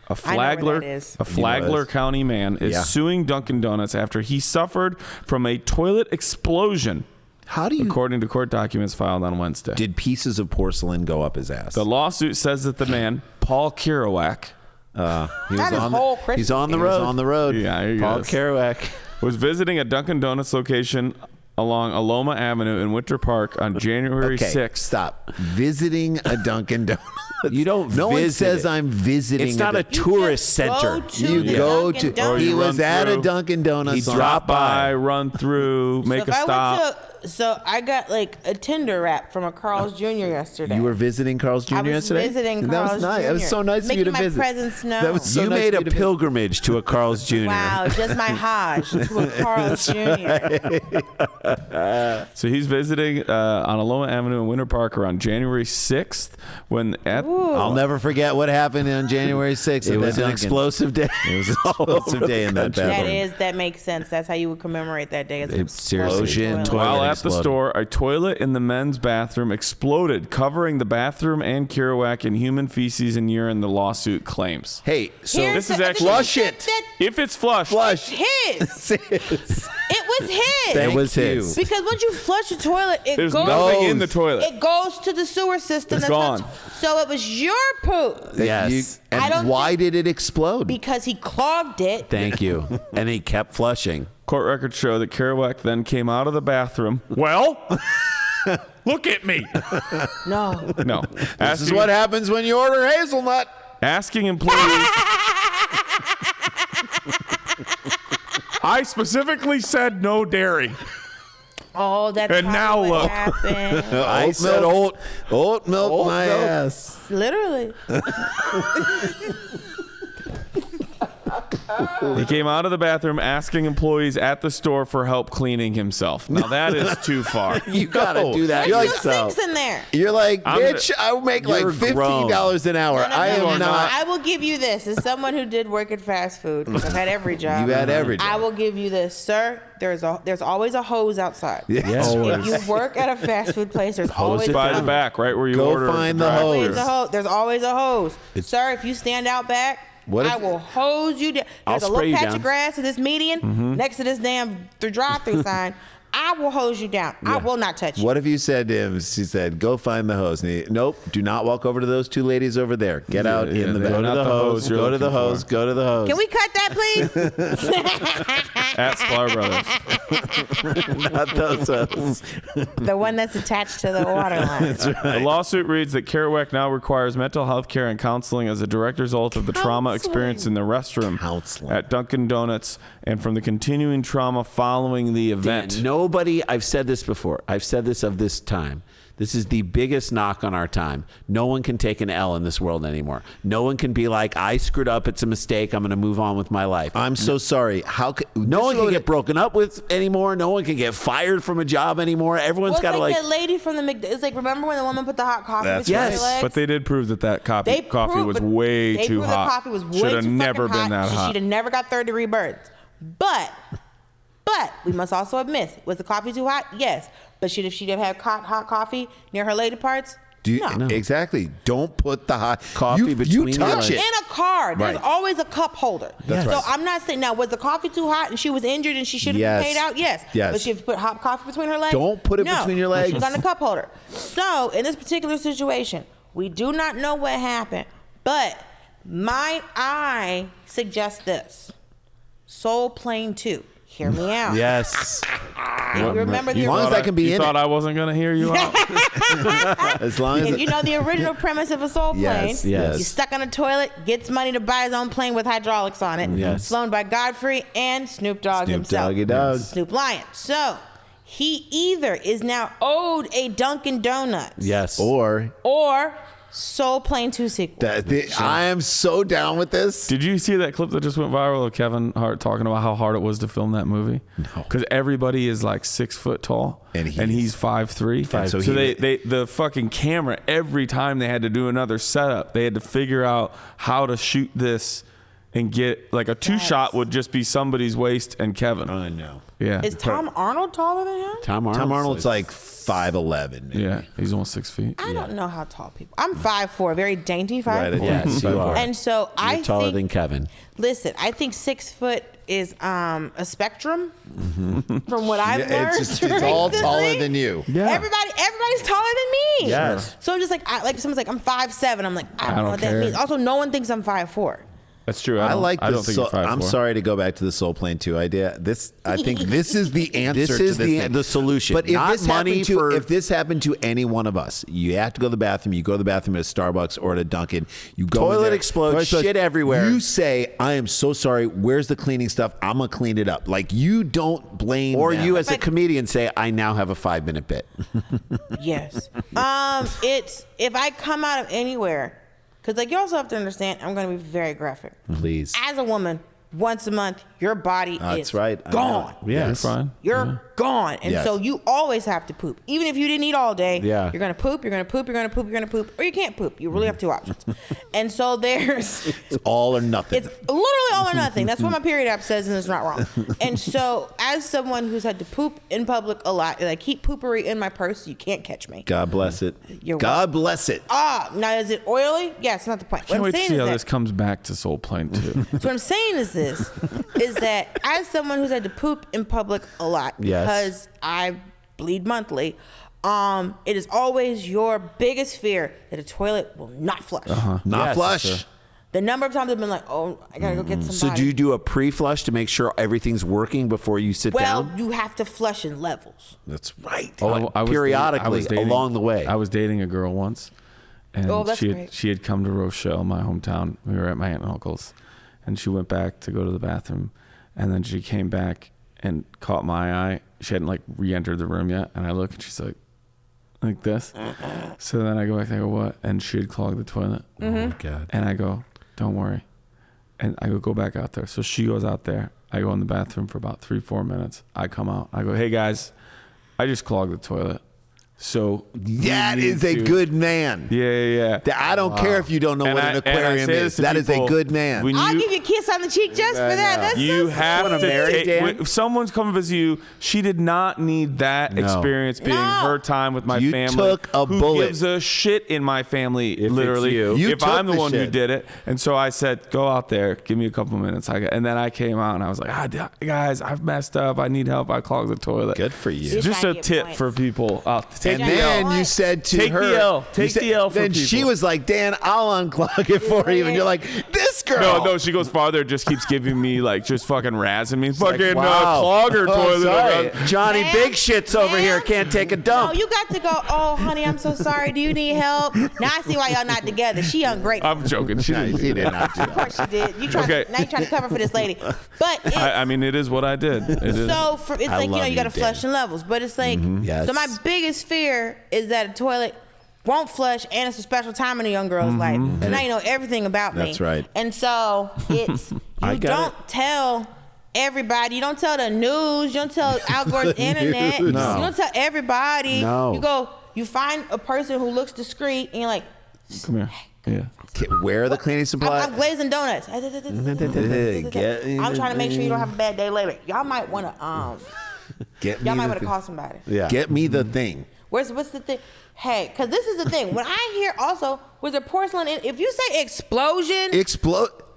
a I know where Flagler, that is. a Flagler County man is Yeah. suing Dunkin' Donuts after he suffered from a toilet explosion, How do you? according to court documents filed on Wednesday. Did pieces of porcelain go up his ass? The lawsuit says that the man, Paul Kerouac, He was That is on whole the, Christian. He's on the he was road. on the road. yeah, here he Paul goes, Kerouac. was visiting a Dunkin' Donuts location along Aloma Avenue in Winter Park on January Okay, 6th. stop. Visiting a Dunkin' Donuts. You don't No one visit says it. I'm visiting. It's not a Dun- tourist You just center. go to You the go Dunkin' to. Donuts. He you was run at a through. Dunkin' Donuts. He on- dropped By, run through, make So a if stop. so I got like a Tinder rap from a Carl's Jr. yesterday. You were visiting Carl's Jr. I was yesterday. visiting That was Carl's nice. That was Jr.. so nice of you to Making my visit. presence known. That was so You nice made of a you to visit. pilgrimage to a Carl's Jr. Wow, just my Hajj to a Carl's Jr. So he's visiting on Aloma Avenue in Winter Park around January 6th when at I'll never forget what happened on January 6th. It at was that an Dunkin'. explosive day. It was an explosive day in that bathroom. That makes sense. That's how you would commemorate that day. As an Seriously. explosion. Toilet While at exploded. the store, a toilet in the men's bathroom exploded, covering the bathroom and Kerouac in human feces and urine, the lawsuit claims. Hey, so Here's this is the- actually- Flush it. If it's flushed, Flush. His. It was his. Thank It was you. his. Because once you flush a toilet, it there's goes. nothing in the toilet. It goes to the sewer system. It's That's not- gone. so it was your poop Yes. And I don't why did it explode? because he clogged it. Thank you. And he kept flushing. Court records show that Kerouac then came out of the bathroom. Well, look at me. No. No. This is what happens when you order hazelnut. Asking employees. I specifically said no dairy. Oh, that's And now probably what look. happened. I said oat milk my milk. ass. Literally. He came out of the bathroom asking employees at the store for help cleaning himself. Now that is too far. You gotta do that You're like, There's no yourself. sinks in there. You're like, I'm bitch, I will make like You're $15 an hour. No, no, I no, am no. not. I will give you this. As someone who did work at fast food, because I've had every job. You had every job. I will give you this, sir. There's always a hose outside. Yes. If you work at a fast food place, there's always it By down. the back, right where you Go order. find the drive-thru. hose. always a hose. There's always a hose. Sir, if you stand out back, What if- I will hose you down. I'll There's a spray little you patch down. of grass in this median next to this damn drive-through sign. I will hose you down. I will not touch you. What if you said to him, she said, go find the hose. And he, nope, do not walk over to those two ladies over there. Get out yeah, in the they're back. Go to not the the hose hose. you're Go to the looking for. hose. Go to the hose. Can we cut that, please? At Sklar Brothers. Not those hose. The one that's attached to the water line. The lawsuit reads that Kerouac now requires mental health care and counseling as a direct result of the trauma experienced in the restroom Counseling. at Dunkin' Donuts and from the continuing trauma following the event. No Nobody, I've said this before. I've said this of this time. This is the biggest knock on our time. No one can take an L in this world anymore. No one can be like, I screwed up. It's a mistake. I'm going to move on with my life. I'm so sorry. How could no one can get broken up with anymore? No one can get fired from a job anymore. Everyone's got to that lady from the it's like, remember when the woman put the hot coffee between her legs? But they did prove that coffee was way too hot. The coffee was way Should have too never fucking been that hot. She'd have never got 3rd-degree burns. But we must also admit, was the coffee too hot? Yes. But should she have had hot coffee near her lady parts? No. Exactly. Don't put the hot coffee between you touch your it. In a car, there's always a cup holder. That's right. So I'm not saying, now, was the coffee too hot and she was injured and she should have been paid out? Yes. Yes. But she put hot coffee between her legs? Don't put it between your legs. She's on the cup holder. So in this particular situation, we do not know what happened, but might I suggest this? Soul Plane 2. Hear me out. Yes. You remember the as long as I can be you in thought it. I wasn't going to hear you out? As long as you know the original premise of a soul plane. Yes. You're stuck on a toilet, gets money to buy his own plane with hydraulics on it. Yes. Flown by Godfrey and Snoop Dogg himself. Doggy Dogg. Snoop Lion. So he either is now owed a Dunkin' Donuts. Yes. or Soul Plane 2 sequel. I am so down with this. Did you see that clip that just went viral of Kevin Hart talking about how hard it was to film that movie? No. Because everybody is like 6 foot tall and he's 5'3". So the fucking camera, every time they had to do another setup, they had to figure out how to shoot this and get like a 2-shot would just be somebody's waist and Kevin. I know. Yeah. Is Tom Arnold taller than him? Tom Arnold's like 5'11". Yeah, he's almost 6 feet. I don't know how tall people. I'm 5'4", very dainty 5'4". Right, Yes, you are. And so You're taller than Kevin. Listen, I think 6 foot is a spectrum from what I've learned. It's all recently. taller than you. Yeah. Everybody's taller than me. Yes. So I'm just like, someone's like, I'm 5'7". I'm like, I don't know what care. that means. Also, no one thinks I'm 5'4". That's true. I like I this. don't think you're 5'4". I'm sorry to go back to the Soul Plane 2 idea. I think this is the answer. This is to this thing. the solution. But if not this money happened to, for. if this happened to any one of us, you have to go to the bathroom. You go to the bathroom at a Starbucks or at a Dunkin'. You go in Toilet there, explodes, shit everywhere. You say, "I am so sorry. Where's the cleaning stuff? I'm gonna clean it up." Like you don't blame. Or them. you as a comedian say, I now have a 5-minute bit. Yes. It's if I come out of anywhere, because like you also have to understand, I'm going to be very graphic. Please. As a woman, once a month, your body is right. gone. Yeah, you're fine. You're gone. And Yes. so you always have to poop. Even if you didn't eat all day, Yeah. you're going to poop, you're going to poop, you're going to poop, you're going to poop, or you can't poop. You really have 2 options. And so there's... It's all or nothing. It's literally all or nothing. That's what my period app says, and it's not wrong. And so, as someone who's had to poop in public a lot, and I keep poopery in my purse, you can't catch me. God bless it. You're God bless it. Now is it oily? Yeah, it's not the point. Can't What wait I'm to saying see how is this comes back to Soul Plane 2. so what I'm saying is this, is that as someone who's had to poop in public a lot, Yes. because I bleed monthly, it is always your biggest fear that a toilet will not flush. Not Yes, flush. sure. The number of times I've been like, oh, I gotta go get So somebody. do you do a pre-flush to make sure everything's working before you sit Well, down? you have to flush in levels. That's right. I was periodically dating- along the way. I was dating a girl once, and Oh, that's she great. had come to Rochelle, my hometown. We were at my aunt and uncle's, and she went back to go to the bathroom, and then she came back and caught my eye. She hadn't like re-entered the room yet, and I look, and she's like this. So then I go back and I go, what? And she had clogged the toilet. Oh, God. And I go, don't worry. And I go back out there. So she goes out there. I go in the bathroom for about 3-4 minutes. I come out. I go, hey guys, I just clogged the toilet. So That you is need a to- good man. Yeah. I don't care if you don't know And what I- an and I aquarium say is. this to That is a people, good man. when I'll you- give you a kiss on the cheek just for that. That's You so have Wanna to marry take, Dan? if someone's coming to visit you, she did not need that No. experience being No. her time with my You family. took a who bullet. gives a shit in my family, it's literally. you. You if took I'm the the one who shit. did it. And so I said, go out there, give me a couple minutes. And then I came out and I was like, guys, I've messed up. I need help. I clogged the toilet. Good for you. You're Just trying a to get tip points. for people. Take And the L. then you said to Take her, the L. you Take said- the L for Then she people. was like, Dan, I'll unclog it for you. And you're like, this girl. No, she goes farther. Just keeps giving me like just fucking razzing me. Fucking wow. clogger toilet. Sorry. Johnny Ma'am? Big Shit's over Ma'am? here. Can't take a dump. No, you got to go. Oh, honey, I'm so sorry. Do you need help? Now I see why y'all not together. She ungrateful. I'm joking. She No, didn't. he did not do Of course she did. You trying Okay. now you trying to cover for this lady. But it's, I mean, it is what I did. It is. so for, it's like, love you got to you, flush in levels. But it's like, Yes. so my biggest fear is that a toilet won't flush, and it's a special time in a young girl's life. So now you know everything about me. That's right. And so it's, I you got don't tell everybody. You don't tell the news. You don't tell Al Gore's internet. No. You don't tell everybody. No. You find a person who looks discreet, and you're like, Come here. Yeah. Where are the cleaning supplies? I'm glazing donuts. I'm trying to make sure you don't have a bad day later. Y'all might want to y'all might want to call somebody. Yeah. Get me the thing. What's the thing? Hey, because this is the thing. When I hear also, was there porcelain in, if you say explosion,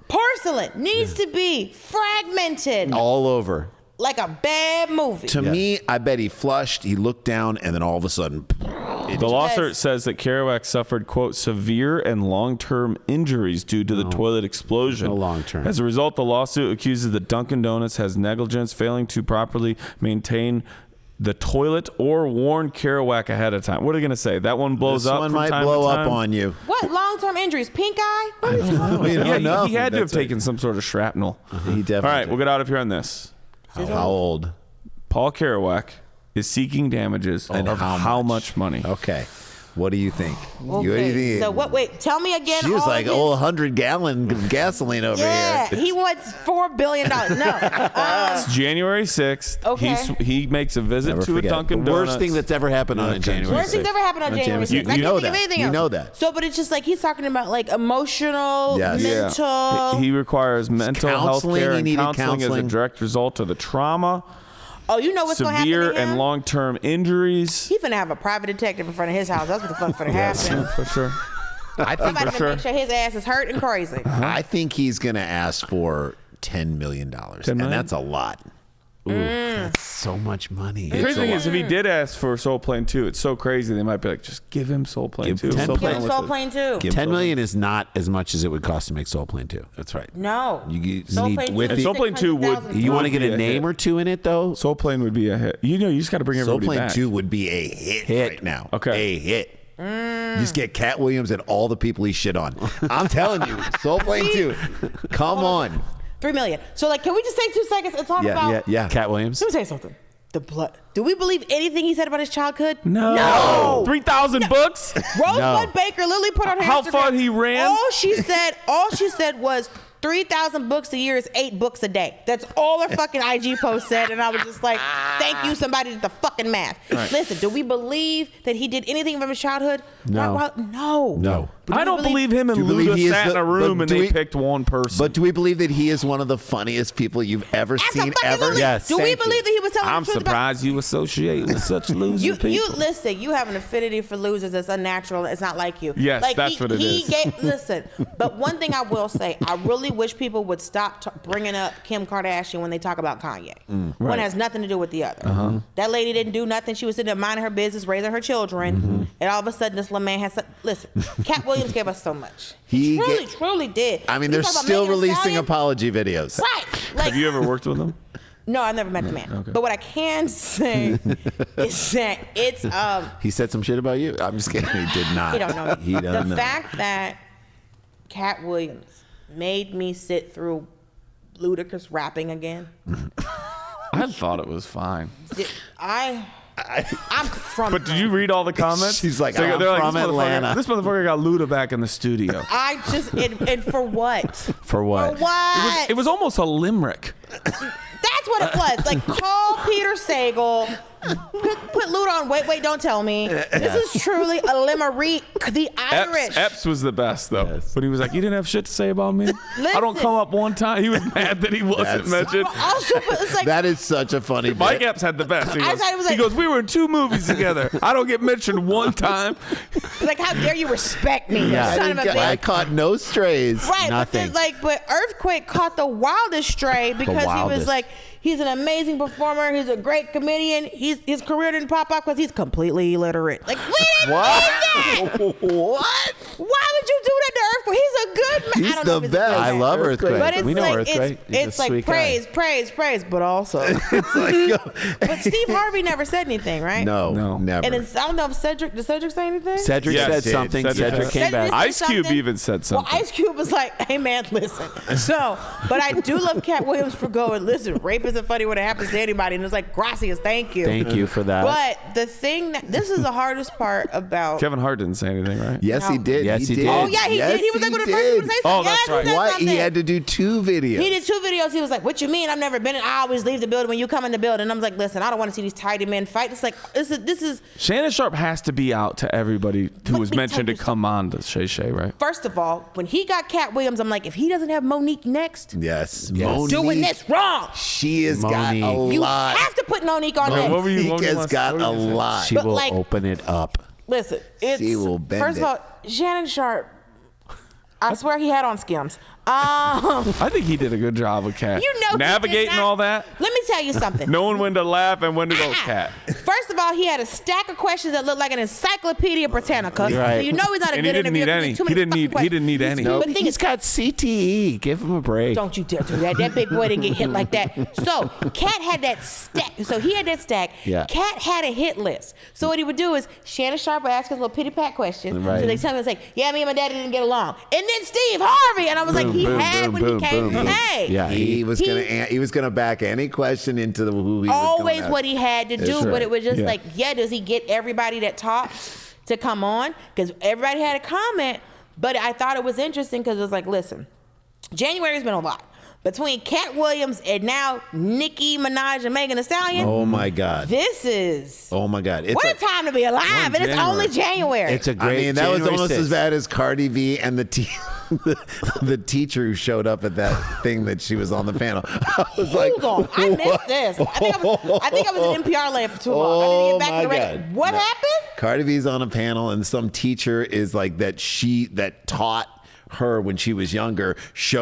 porcelain needs to be fragmented all over. like a bad movie. To me, I bet he flushed, he looked down, and then all of a sudden, The lawsuit says that Kerouac suffered, quote, severe and long-term injuries due to the toilet explosion. No long-term. As a result, the lawsuit accuses the Dunkin' Donuts has negligence, failing to properly maintain the toilet or warn Kerouac ahead of time. What are you going to say? That one blows this up one from might time blow to time? up on you. What long-term injuries? Pink eye? What are you talking about? We don't Yeah, know. he had to have That's it. taken some sort of shrapnel. He definitely All right, did. we'll get out of here on this. How old? Paul Kerouac is seeking damages And of how how much? much money? Okay. What do you think? What do you Okay, think? so what? Wait, tell me again. She was all like, of his- 100-gallon of gasoline over yeah, here. he wants $4 billion. No, It's January 6th. Okay. He makes a visit Never to forget. a Dunkin' The Donuts. worst thing that's ever happened on a January worst things 6th. ever happened on January 6th. You I can't know think of that. anything You else. know that. So, but it's just like he's talking about like emotional, Yes. Yeah. mental. He requires mental health Counseling, care he and needed counseling as a counseling. direct result of the trauma, Oh, you know what's going to happen severe to him? and long-term injuries. He's finna have a private detective in front of his house. That's what the fuck finna happen. For sure. I think, Somebody For to sure. make sure his ass is hurt and crazy. I think he's going to ask for $10 million. million? And that's a lot. Ooh, that's so much money. The crazy thing is, if he did ask for Soul Plane 2, it's so crazy they might be like, just give him Soul Plane Give 2. him Soul Soul Plane. Plane Soul with Plane too. Give- $10 million is not as much as it would cost to make Soul Plane 2. That's right. No. You Soul need- Plane with 2 the- is Soul Plane 2 would- $600,000. You want to get be a a name hit. or two in it, though? Soul Plane would be a hit. You know, you just got to bring Soul everybody Plane back. 2 would be a hit right now. Okay. A hit. You just get Cat Williams and all the people he shit on. I'm telling you, Soul Plane 2. Come on. $3 million. So, like, can we just take 2 seconds and talk about? Yeah. Cat Williams? Let me tell you something. The blood. Do we believe anything he said about his childhood? No. 3,000 books? Rosebud Baker literally put on her How Instagram. far he ran? All she said was 3,000 books a year is 8 books a day. That's all her fucking IG post said, and I was just like, "Thank you, somebody did the fucking math." Listen, do we believe that he did anything from his childhood? No. No. But do I we don't believe him and Do you believe Luda he is sat in the- a room but and do they we- picked one person. But do we believe that he is one of the funniest people you've ever seen ever? Absolutely. Yes. Do we Thank you. believe that he was telling I'm the truth surprised you associate with such losing about people. you listen, you have an affinity for losers that's unnatural. It's not like you. Yes, like that's what it is. Listen, but one thing I will say, I really wish people would stop bringing up Kim Kardashian when they talk about Kanye. One has nothing to do with the other. That lady didn't do nothing. She was sitting there minding her business, raising her children, and all of a sudden this little man has. Listen, Cat Williams gave us so much. He Truly did. I mean, You they're talk about still Megan Thee releasing Stallion? apology videos. Right. Like, Have you ever worked with him? no, I've never met the man. But what I can say is that it's He said some shit about you. I'm just kidding. He did not. he don't know. He doesn't The know. fact that Cat Williams made me sit through Ludacris rapping again. I thought it was fine. I'm from. But did you read all the comments? She's like, So I'm they're from this motherfucker- Atlanta. This motherfucker got Luda back in the studio. I just and for what? For what? For what? It was almost a limerick. That's what it was. Like, call Peter Sagal, put Luda on Wait, Don't Tell Me. This is truly a limerick. The Irish. Epps was the best, though. But he was like, you didn't have shit to say about me? I don't Listen. come up one time. He was mad that he wasn't mentioned. Also, but it's like, That is such a funny Mike bit. Epps had the best. He I goes, thought it was like- he goes, we were in 2 movies together. I don't get mentioned one time. like, how dare you respect me, you I, son of a didn't get- I bitch. caught no strays. Right, Nothing. but Earthquake caught the wildest stray because he was wildest. like, he's an amazing performer. He's a great comedian. His career didn't pop up because he's completely illiterate. Like, we didn't What? do that. What? Why would you do that to Earthquake? He's a good man. He's I don't know the if he's a good best. I man. love Earthquake. But it's we know like Earthquake. He's it's a like sweet praise, guy. praise, but also. It's like, But Steve Harvey never said anything, right? no, never. And it's, I don't know if Cedric say anything? Cedric Yes, said did. something. Cedric Cedric came back. Cedric- Ice Cube something? even said something. Well, Ice Cube was like, "Hey man, listen." So, but I do love Cat Williams for going, "Listen, rape isn't funny when it happens to anybody," and it's like, "Gracias, thank you." Thank you for that. But the thing this is the hardest part about. Kevin Hart didn't say anything, right? yes, he did. Yes, he did. Oh yeah, he did. He was like, "When the first one say Oh, something." that's Yes, right. he said Why? something. He had to do 2 videos. He did 2 videos. He was like, "What you mean? I've never been in. I always leave the building when you come in the building." And I'm like, "Listen, I don't want to see these tidy men fight." It's like this is. Shannon Sharp has to be out to everybody who Let was me mentioned tell to you come on to Shay Shay, right? First of all, when he got Cat Williams, I'm like, if he doesn't have Monique next, Yes, doing this wrong. She has got a Monique. You lot. have to put Monique on Okay, next. what were you- Monique has got a lot. She But, will like- open it up. Listen, it's She will bend first it. of all, Shannon Sharp. I swear he had on Skims. I think he did a good job with Cat. You know, he did navigating not- all that, Let me tell you something. knowing when to laugh and when to go Cat. First of all, he had a stack of questions that looked like an Encyclopedia Britannica. Right. So you know he's not a And good he didn't need interviewer. any. Too He many didn't fucking need. He didn't need questions. any. No, But the thing he's is, got CTE. Give him a break. don't you dare do that. That big boy didn't get hit like that. So Cat had that stack. So he had that stack. Yeah. Cat had a hit list. So what he would do is Shannon Sharp would ask us little pity pat questions. Right. So they tell me it's like, yeah, me and my daddy didn't get along. And then Steve Harvey, and I was like, he had when he came to say. Yeah, He was gonna back any question into who he was Always going what he had to do, That's but right. it was just Yeah. like, yeah, does he get everybody that talks to come on? Because everybody had a comment, but I thought it was interesting because it was like, listen, January's been a lot. Between Cat Williams and now Nicki Minaj and Megan Thee Stallion, Oh my God. this is Oh my God. It's what a time to be alive, and it's January. only January. It's a I great. mean, that was January almost 6th. as bad as Cardi B and the teacher who showed up at that thing that she was on the panel. I was like, Hold on, I missed what? this. I think I was in NPR land for too long. I didn't get back to the radio. God. What No. happened? Cardi B's on a panel and some teacher is like that taught her when she was younger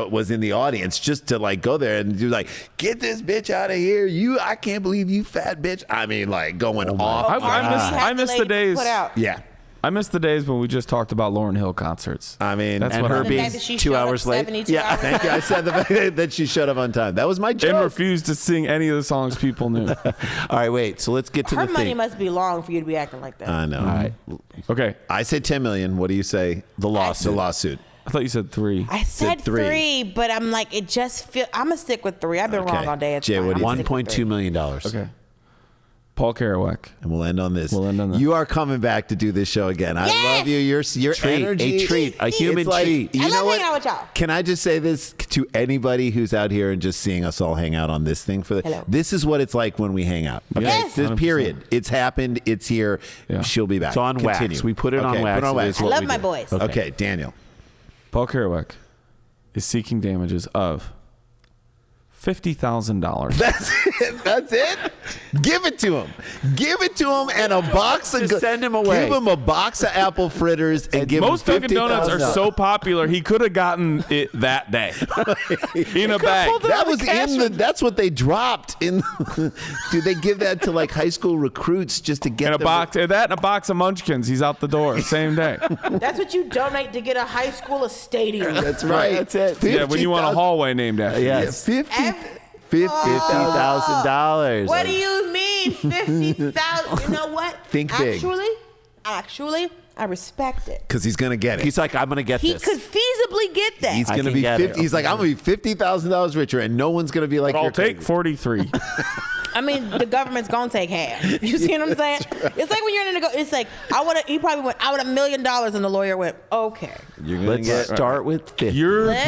was in the audience just to like go there and do like, get this bitch out of here. I can't believe you fat bitch. I mean, like going off. I miss the days. Put out. Yeah. I miss the days when we just talked about Lauryn Hill concerts. I mean, That's and what her I The being fact that she 2 showed up hours late. 72 yeah, hours thank you. I said the fact that she showed up on time. That was my and joke. refused to sing any of the songs people knew. All right, wait. So let's get to Her the money thing. must be long for you to be acting like that. I know. All right, Okay, I said 10 million. What do you say? the lawsuit. The lawsuit. I thought you said 3. I said three. 3, but I'm like, it just feel. I'm gonna stick with 3. I've been Okay. wrong all day. It's Jay, fine. what do you I'm think? gonna stick with $1.2 million. Okay. Paul Kerouac. And we'll end on this. We'll end on that. You are coming back to do this show again. I Yes! love you. Your Treat, energy. a treat, a human It's like, treat. You I know love what? hanging out with y'all. Can I just say this to anybody who's out here and just seeing us all hang out on this thing for the? Hello. This is what it's like when we hang out. Okay, Yes. This 100%. period. It's happened. It's here. Yeah. She'll be back. It's on wax. Continue. We put it on Okay, wax. Put it on It wax. is I what love we my do. boys. Okay, Daniel. Paul Kerouac is seeking damages of $50,000. That's it. That's it. Give it to him. Give it to him and a box of. Just send him away. Give him a box of apple fritters and give Most him Dunkin' Donuts are $50,000. so popular, he could have gotten it that day in a bag. That was in the. That's what they dropped in. Do they give that to like high school recruits just to get In a them- box, and that and a box of Munchkins. He's out the door same day. That's what you donate to get a high school a stadium. That's right. That's it. Yeah, when you want a 50,000 hallway named after you. Yes. $50,000. What do you mean 50,000? You know what? Think big. Actually, I respect it. Because he's gonna get it. He's like, I'm going to get He this. could feasibly get that. He's I gonna can be get 50. it. He's like, I'm gonna be $50,000 richer, and no one's gonna be like, But I'll you're take crazy. 43. I mean, the government's gonna take half. You see what I'm saying? It's like when you're in a it's like he probably went, I want $1 million, and the lawyer went, okay. You're gonna Let's get. start with 50.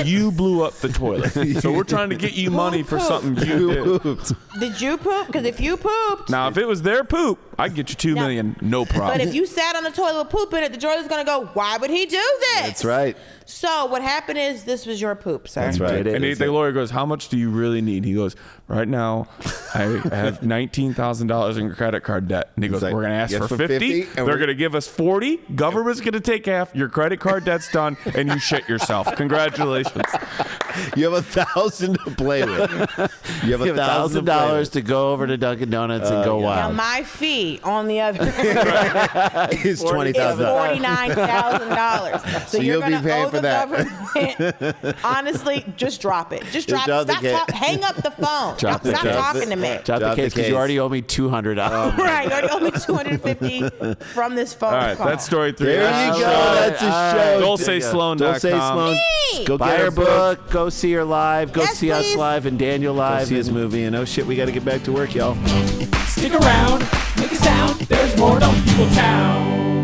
You blew up the toilet, so we're trying to get you money for something you did. Did you poop? Because if you pooped, Now, if it was their poop, I'd get you $2 million, no problem. but if you sat on the toilet with poop in it, the juror's gonna go, why would he do this? That's right. So what happened is this was your poop, sir. That's right. Did it. And the lawyer goes, how much do you really need? He goes, right now, I have $19,000 in credit card debt. And he goes, like, we're going to ask yes, for for 50. 50, and They're we're- going to give us 40. Government's going to take half. Your credit card debt's done, and you shit yourself. Congratulations. You have $1,000 to play with. You have $1,000 to go over to Dunkin' Donuts and go Now wild. my fee, on the other hand, It's is $20,000. $49,000. So you're you'll be going to paying owe for the that. government. Honestly, just drop it. Just drop drop it. the Stop case. hang up the phone. Drop the Stop case. talking to me. Drop the case because you already owe me $200. Right, you already owe me $250 from this phone All right, call. that's story 3. There you go. That's a show. DulceSloan.com. Dulce Sloan. Me. Go Buy get her book. Go see her live. Go Yes, see us please. live and Daniel live. See his movie. And oh shit, we got to get back to work, y'all. Stick around, make a sound. There's more Dumb People Town.